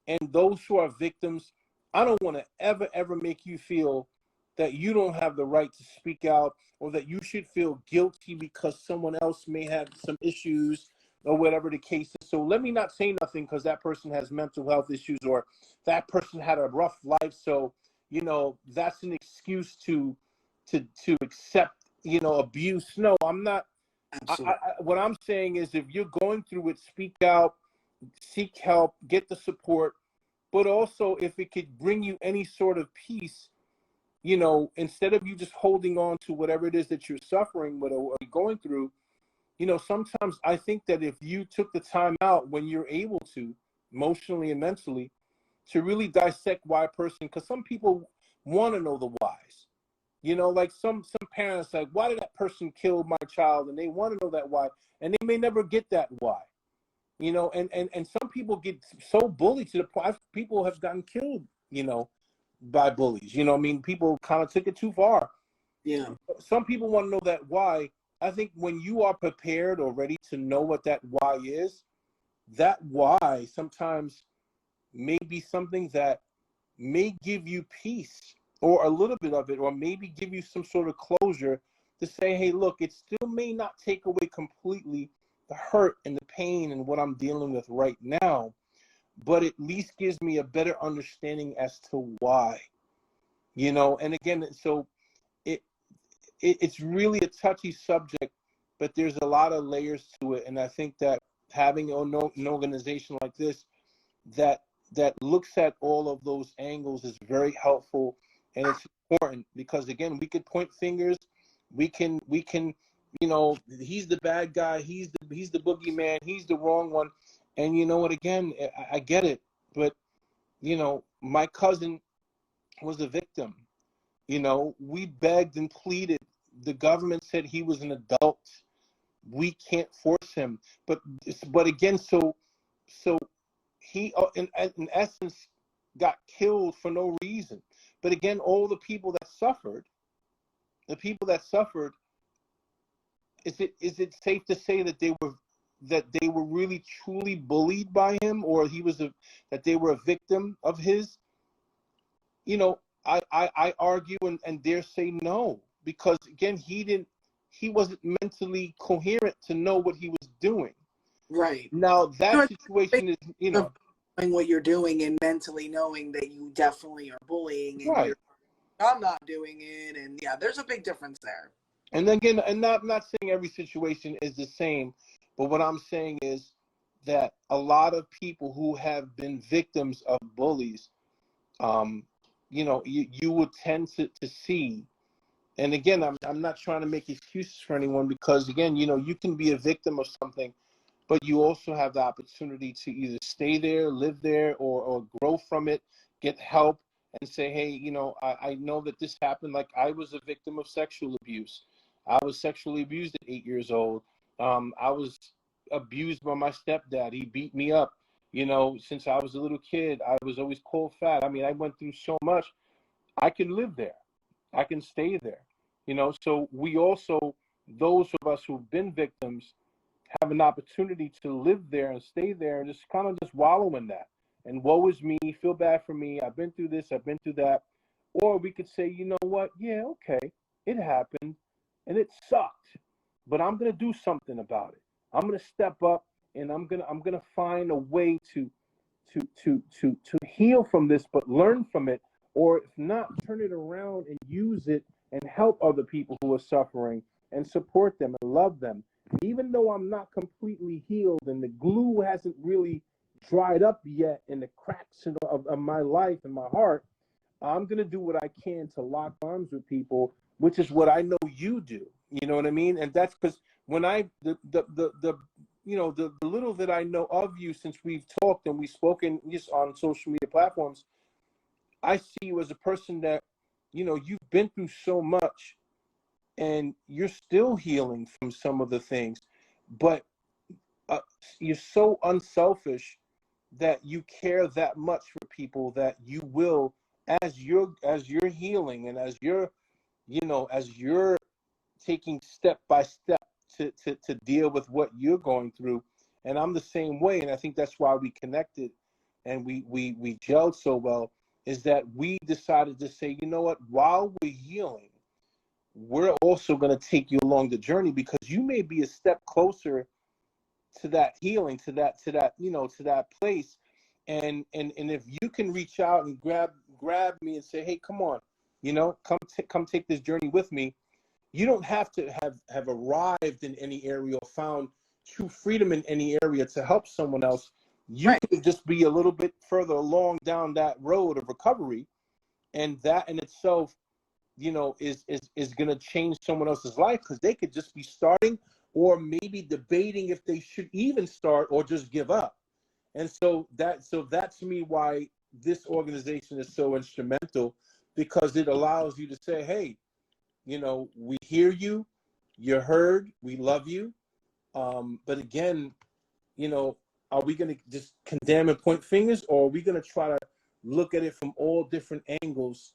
S2: and those who are victims, I don't want to ever make you feel that you don't have the right to speak out, or that you should feel guilty because someone else may have some issues or whatever the case is. So let me not say nothing because that person has mental health issues, or that person had a rough life. So, that's an excuse to accept, abuse. No, I'm not.
S1: Absolutely.
S2: What I'm saying is, if you're going through it, speak out, seek help, get the support. But also, if it could bring you any sort of peace, instead of you just holding on to whatever it is that you're suffering with or going through, sometimes I think that if you took the time out when you're able to, emotionally and mentally, to really dissect why a person, because some people want to know the whys. Like some parents, like, why did that person kill my child? And they want to know that why, and they may never get that why. And some people get so bullied to the point people have gotten killed, by bullies. I mean, people kind of took it too far.
S1: Yeah.
S2: Some people want to know that why. I think when you are prepared or ready to know what that why is, that why sometimes may be something that may give you peace, or a little bit of it, or maybe give you some sort of closure to say, hey, look, it still may not take away completely the hurt and the pain and what I'm dealing with right now, but at least gives me a better understanding as to why. And again, so it's really a touchy subject, but there's a lot of layers to it. And I think that having an organization like this that looks at all of those angles is very helpful, and it's important, because again, we could point fingers, we can he's the bad guy, he's the boogeyman, he's the wrong one. And you know what, again, I get it, but my cousin was a victim. We begged and pleaded. The government said he was an adult. We can't force him. But again, so he, in essence, got killed for no reason. But again, all the people that suffered, is it safe to say that they were really truly bullied by him, or that they were a victim of his? I argue and dare say no, because again, he wasn't mentally coherent to know what he was doing.
S1: Right.
S2: Now that situation is,
S1: knowing what you're doing and mentally knowing that you definitely are bullying, and
S2: right.
S1: I'm not doing it, and yeah, there's a big difference there.
S2: And again, and not saying every situation is the same, but what I'm saying is that a lot of people who have been victims of bullies, you would tend to see. And again, I'm not trying to make excuses for anyone, because again, you can be a victim of something, but you also have the opportunity to either stay there, live there, or grow from it, get help, and say, hey, I know that this happened. Like, I was a victim of sexual abuse. I was sexually abused at 8 years old. I was abused by my stepdad. He beat me up. Since I was a little kid, I was always called fat. I mean, I went through so much. I can live there. I can stay there. So we also, those of us who've been victims, have an opportunity to live there and stay there and just kind of just wallow in that. And woe is me, feel bad for me. I've been through this, I've been through that. Or we could say, you know what? Yeah, okay, it happened and it sucked, but I'm going to do something about it. I'm going to step up and I'm going to find a way to heal from this, but learn from it, or if not, turn it around and use it and help other people who are suffering and support them and love them. Even though I'm not completely healed and the glue hasn't really dried up yet in the cracks of my life and my heart, I'm going to do what I can to lock arms with people, which is what I know you do. You know what I mean? And that's because when the little that I know of you since we've talked and we've spoken just on social media platforms, I see you as a person that, you've been through so much and you're still healing from some of the things, but you're so unselfish that you care that much for people that you will, as you're healing and as you're taking step by step to deal with what you're going through. And I'm the same way, and I think that's why we connected and we gelled so well, is that we decided to say, you know what, while we're healing, we're also going to take you along the journey, because you may be a step closer to that healing, to that place. And if you can reach out and grab me and say, hey, come on, come take this journey with me. You don't have to have arrived in any area or found true freedom in any area to help someone else. You
S1: Right.
S2: could just be a little bit further along down that road of recovery, and that in itself, is going to change someone else's life, because they could just be starting or maybe debating if they should even start or just give up. And so that to me why this organization is so instrumental, because it allows you to say, hey, we hear you, you're heard, we love you. But again, are we going to just condemn and point fingers, or are we going to try to look at it from all different angles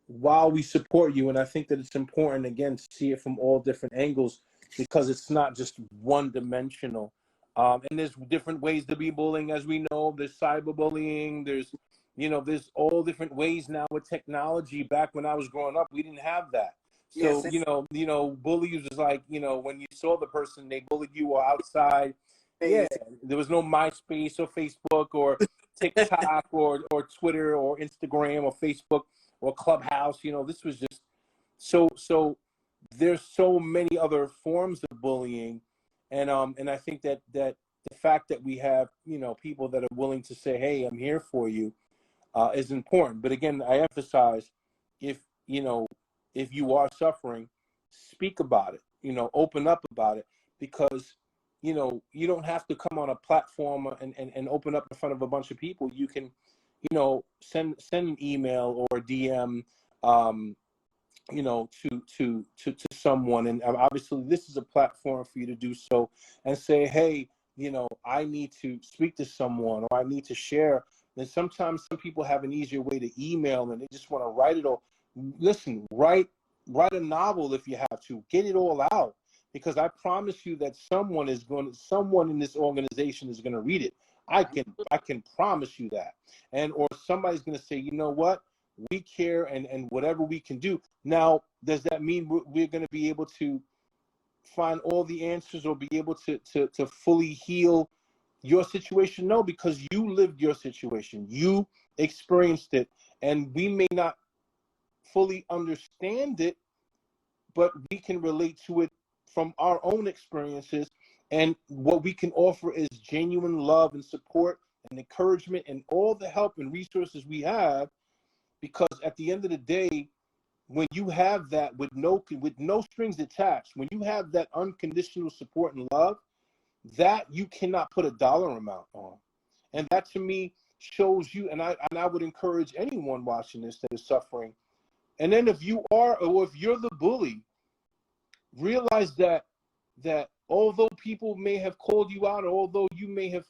S2: while we support you? And I think that it's important, again, to see it from all different angles, because it's not just one dimensional. And there's different ways to be bullying, as we know. There's cyberbullying. There's all different ways now with technology. Back when I was growing up, we didn't have that. So,
S1: Yes.
S2: bullies was like, when you saw the person, they bullied you or outside. Yeah, there was no MySpace or Facebook or TikTok or Twitter or Instagram or Facebook or Clubhouse. This was just so there's so many other forms of bullying. And I think that the fact that we have, people that are willing to say, hey, I'm here for you, is important. But again, I emphasize, if you are suffering, speak about it, open up about it, because you don't have to come on a platform and open up in front of a bunch of people. You can send an email or a DM, to someone. And obviously this is a platform for you to do so, and say, hey, I need to speak to someone, or I need to share. And sometimes some people have an easier way to email, and they just want to write it all. Listen, write a novel if you have to. Get it all out, because I promise you that someone in this organization is going to read it. I can promise you that. Or somebody's going to say, you know what? We care, and whatever we can do. Now, does that mean we're going to be able to find all the answers or be able to fully heal your situation? No, because you lived your situation. You experienced it, and we may not fully understand it, but we can relate to it from our own experiences. And what we can offer is genuine love and support and encouragement and all the help and resources we have. Because at the end of the day, when you have that with no strings attached, when you have that unconditional support and love, that you cannot put a dollar amount on. And that to me shows you, and I would encourage anyone watching this that is suffering. And then if you're the bully, realize that although people may have called you out, or although you may have,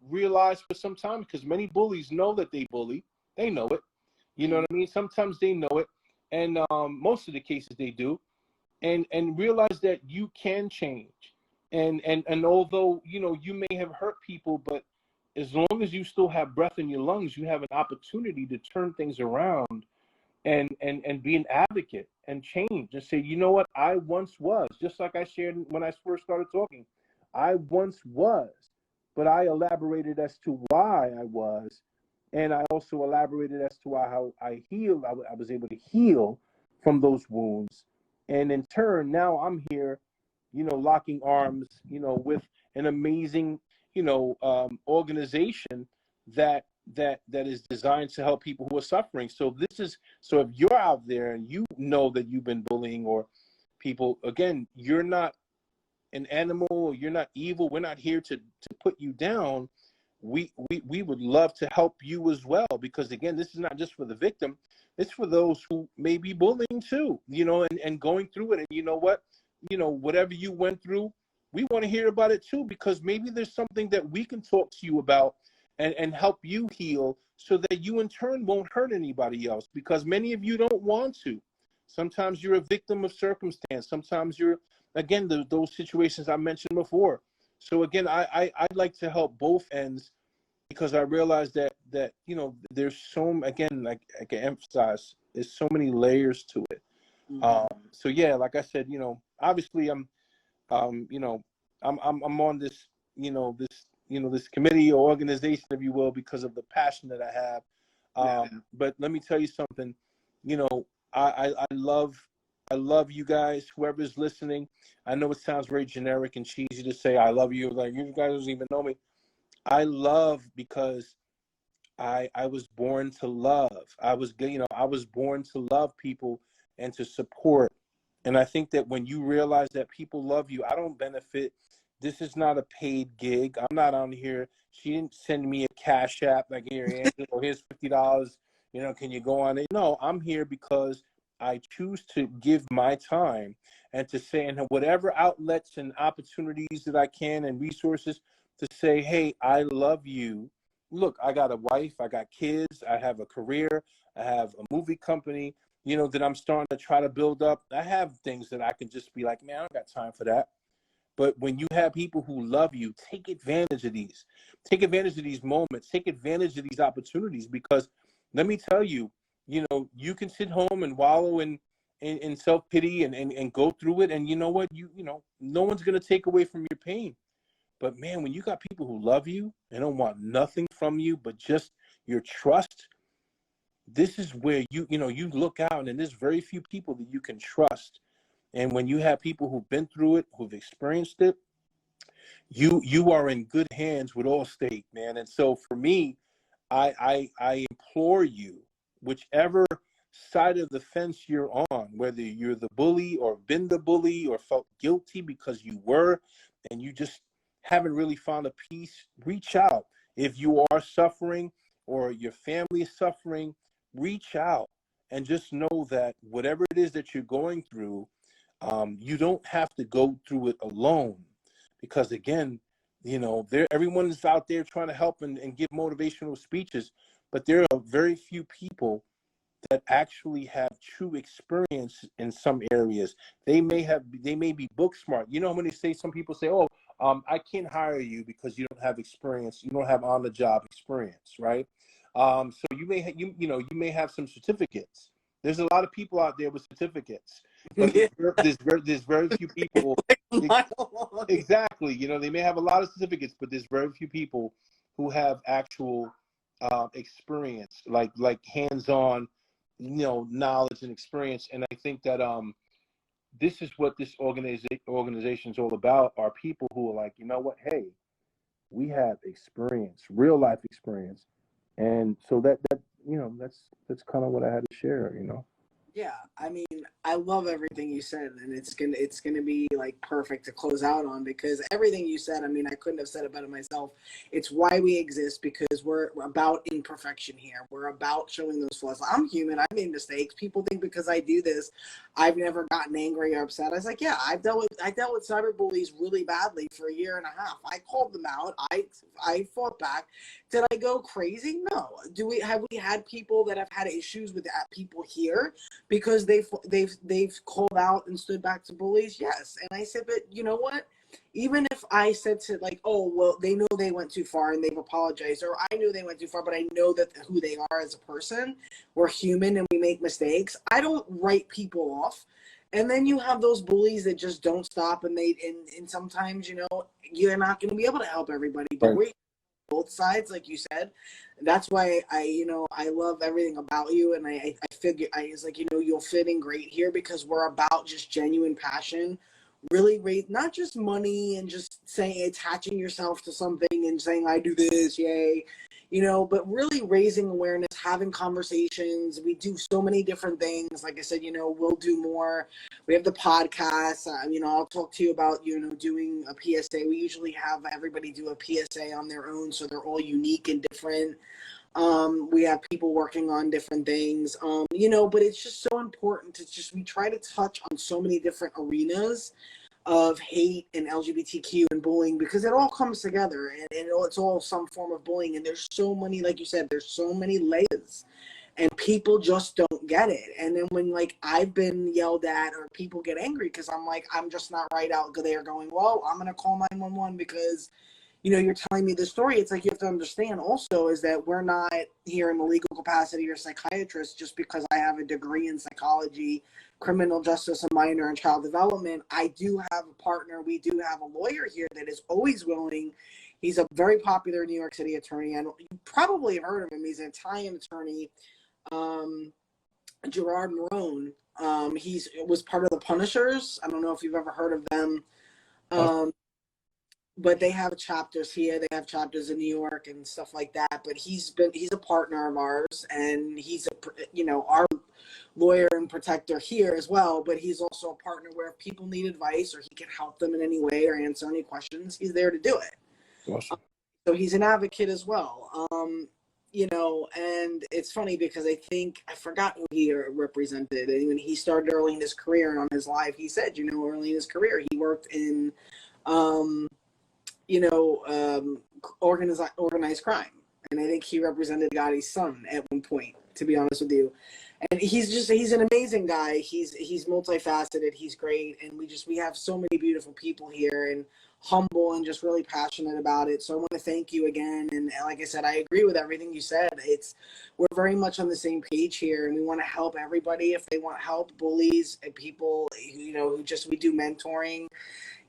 S2: realized for some time, because many bullies know that they bully, they know it. You know what I mean? Sometimes they know it, and most of the cases they do, and realize that you can change. And although you may have hurt people, but as long as you still have breath in your lungs, you have an opportunity to turn things around and be an advocate and change and say, you know what, I once was, just like I shared when I first started talking. I once was, but I elaborated as to why I was, and I also elaborated as to why how I healed. I was able to heal from those wounds, and in turn, now I'm here, locking arms, with an amazing, organization that is designed to help people who are suffering. So if you're out there and you know that you've been bullying or people, again, you're not an animal, or you're not evil. We're not here to put you down. We would love to help you as well, because again, this is not just for the victim, it's for those who may be bullying too, and going through it. And you know what, whatever you went through, we want to hear about it too, because maybe there's something that we can talk to you about and help you heal, so that you in turn won't hurt anybody else, because many of you don't want to. Sometimes you're a victim of circumstance. Sometimes you're, again, those situations I mentioned before. So again, I'd like to help both ends, because I realize that there's so, again, like I can emphasize, there's so many layers to it. So yeah, like I said, obviously I'm on this, this committee or organization, if you will, because of the passion that I have. But let me tell you something, I love you guys, whoever's listening. I know it sounds very generic and cheesy to say I love you, like you guys don't even know me. I love because I was born to love. I was born to love people and to support. And I think that when you realize that people love you, I don't benefit. This is not a paid gig. I'm not on here. She didn't send me a cash app like, here, Angelo, here's $50. Can you go on it? No, I'm here because I choose to give my time and to say, and whatever outlets and opportunities that I can and resources, to say, hey, I love you. Look, I got a wife, I got kids, I have a career, I have a movie company, that I'm starting to try to build up. I have things that I can just be like, man, I don't got time for that. But when you have people who love you, take advantage of these. Take advantage of these moments. Take advantage of these opportunities, because let me tell you, you can sit home and wallow in self-pity and go through it. And you know what? No one's going to take away from your pain. But man, when you got people who love you and don't want nothing from you but just your trust, this is where you look out, and there's very few people that you can trust. And when you have people who've been through it, who've experienced it, you are in good hands with Allstate, man. And so for me, I implore you, whichever side of the fence you're on, whether you're the bully or been the bully or felt guilty because you were, and you just haven't really found a peace, reach out. If you are suffering or your family is suffering, reach out and just know that whatever it is that you're going through, you don't have to go through it alone, because again, everyone is out there trying to help and give motivational speeches, but there are very few people that actually have true experience in some areas. They may be book smart. When they say, some people say, oh, I can't hire you because you don't have experience. You don't have on the job experience, right? So you may have some certificates. There's a lot of people out there with certificates, but there's very few people. Exactly. They may have a lot of certificates, but there's very few people who have actual experience, like hands-on, knowledge and experience. And I think that this is what this organization is all about, are people who are like, you know what, hey, we have experience, real life experience. And so that's kind of what I had to share.
S1: Yeah, I mean, I love everything you said, and it's gonna be like perfect to close out on, because everything you said, I mean, I couldn't have said it better myself. It's why we exist, because we're about imperfection here. We're about showing those flaws. I'm human. I made mistakes. People think because I do this, I've never gotten angry or upset. I was like, yeah, I dealt with cyberbullies really badly for a year and a half. I called them out. I fought back. Did I go crazy? No. Have we had people that have had issues with people here? because they've called out and stood back to bullies. Yes. And I said, but you know what? Even if I said to, like, oh, well, they know they went too far and they've apologized, or I knew they went too far, but I know that who they are as a person, we're human and we make mistakes. I don't write people off. And then you have those bullies that just don't stop, and and sometimes, you know, you're not going to be able to help everybody, but
S2: Right.
S1: we're both sides, like you said. That's why I love everything about you, and I figure I was like, you know, you'll fit in great here because we're about just genuine passion, really raise not just money and just saying attaching yourself to something and saying I do this, yay, you know, but really raising awareness, having conversations. We do so many different things. Like I said, you know, we'll do more. We have the podcast. You know, I'll talk to you about, you know, doing a PSA. We usually have everybody do a PSA on their own, so they're all unique and different. We have people working on different things, you know, but it's just so important to just, we try to touch on so many different arenas of hate and LGBTQ and bullying, because it all comes together, and it's all some form of bullying. And there's so many, like you said, there's so many layers, and people just don't get it. And then when, like, I've been yelled at, or people get angry because I'm like, I'm just not right out there going, well, I'm going to call 911 because, you know, you're telling me the story. It's like, you have to understand also is that we're not here in the legal capacity or psychiatrist just because I have a degree in psychology, criminal justice, and minor in child development. I do have a partner. We do have a lawyer here that is always willing. He's a very popular New York City attorney, and you probably have heard of him. He's an Italian attorney, Gerard Marone. He's was part of the Punishers. I don't know if you've ever heard of them. But they have chapters here. They have chapters in New York and stuff like that. But he's a partner of ours, and he's our lawyer and protector here as well. But he's also a partner where if people need advice or he can help them in any way or answer any questions, he's there to do it.
S2: Awesome.
S1: So he's an advocate as well. You know, and it's funny because I think I forgot who he represented. And when he started early in his career and on his live, he said, you know, early in his career, he worked in organized crime. And I think he represented Gotti's son at one point, to be honest with you. And he's an amazing guy. He's multifaceted. He's great. And we have so many beautiful people here, and humble and just really passionate about it. So I want to thank you again. And like I said, I agree with everything you said. We're very much on the same page here, and we want to help everybody if they want help, bullies and people, you know, we do mentoring,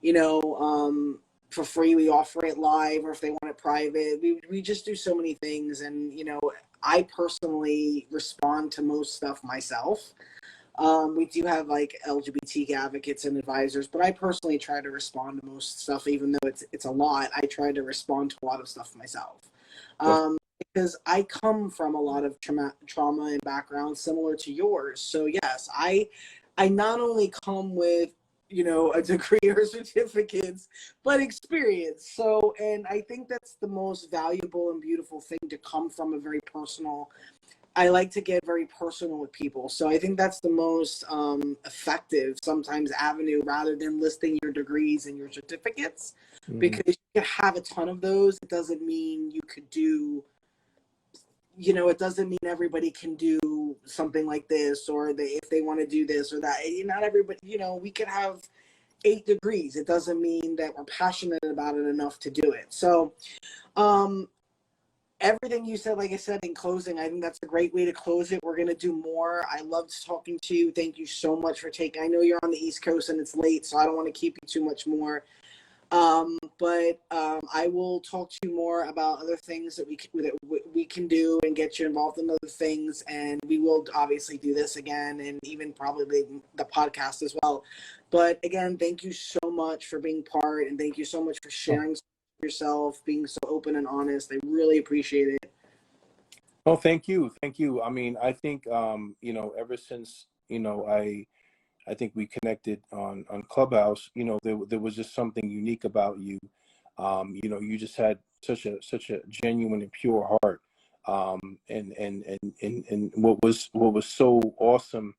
S1: you know, for free. We offer it live, or if they want it private. We just do so many things. And, you know, I personally respond to most stuff myself. We do have like LGBT advocates and advisors, but I personally try to respond to most stuff, even though it's a lot. I try to respond to a lot of stuff myself. Because I come from a lot of trauma and background similar to yours. So yes, I not only come with, you know, a degree or certificates, but experience. So, and I think that's the most valuable and beautiful thing to come from a very personal. I like to get very personal with people. So I think that's the most effective sometimes avenue, rather than listing your degrees and your certificates, because you can have a ton of those. It doesn't mean you could do, you know, it doesn't mean everybody can do something like this, or if they want to do this or that. Not everybody, you know, we could have 8 degrees. It doesn't mean that we're passionate about it enough to do it. So, everything you said, like I said, in closing, I think that's a great way to close it. We're going to do more. I loved talking to you. Thank you so much for taking, I know you're on the East Coast and it's late, so I don't want to keep you too much more. But I will talk to you more about other things that we can do and get you involved in other things. And we will obviously do this again, and even probably the podcast as well. But again, thank you so much for being part, and thank you so much for sharing yourself, being so open and honest. I really appreciate it.
S2: Oh, thank you. Thank you. I mean, I think, you know, ever since, you know, I think we connected on Clubhouse, you know, there was just something unique about you. You know, you just had such a genuine and pure heart. And what was so awesome,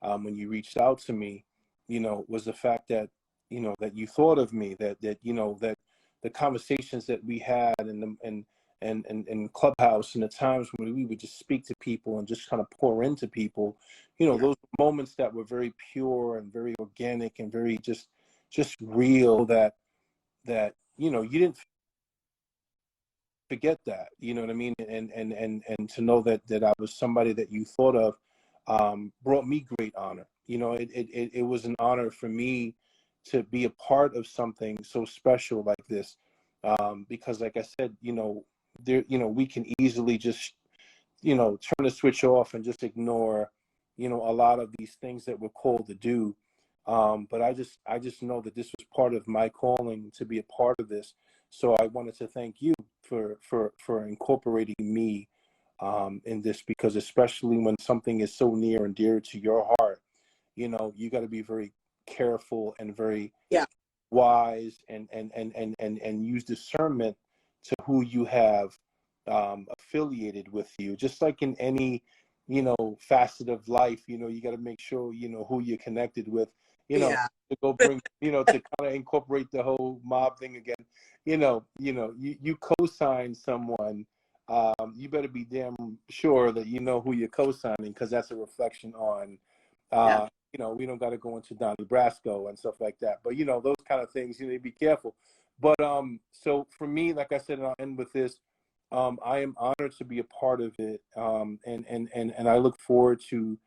S2: when you reached out to me, you know, was the fact that, you know, that you thought of me, that you know, that the conversations that we had, and and Clubhouse, and the times when we would just speak to people and just kind of pour into people, you know,
S1: Yeah.
S2: those moments that were very pure and very organic and very just real, that you know, you didn't forget that, you know what I mean? And to know that I was somebody that you thought of, brought me great honor. You know, it was an honor for me to be a part of something so special like this, because like I said, you know, there, you know, we can easily just, you know, turn the switch off and just ignore, you know, a lot of these things that we're called to do. But I just know that this was part of my calling to be a part of this. So I wanted to thank you for incorporating me in this, because especially when something is so near and dear to your heart, you know, you got to be very careful and very
S1: Yeah.
S2: wise, and use discernment to who you have affiliated with you. Just like in any, you know, facet of life, you know, you got to make sure you know who you're connected with, you know,
S1: Yeah.
S2: to go bring, you know, to kind of incorporate the whole mob thing again. You co-sign someone, you better be damn sure that you know who you're co-signing, because that's a reflection on,
S1: Yeah.
S2: you know, we don't got to go into Donnie Brasco and stuff like that. But, you know, those kind of things, you need to be careful. But so for me, like I said, and I'll end with this, I am honored to be a part of it. And I look forward to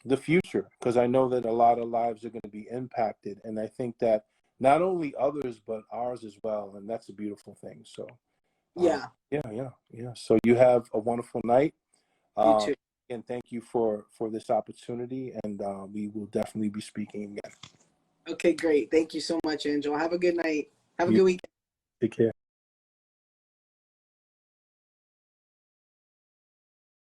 S2: the future, because I know that a lot of lives are going to be impacted. And I think that not only others, but ours as well. And that's a beautiful thing. So,
S1: Yeah.
S2: yeah. So you have a wonderful night.
S1: You
S2: Um,
S1: too.
S2: and thank you for this opportunity, and we will definitely be speaking again.
S1: Okay, great. Thank you so much, Angel. Have a good night. Have a
S2: You
S1: good weekend.
S2: take care.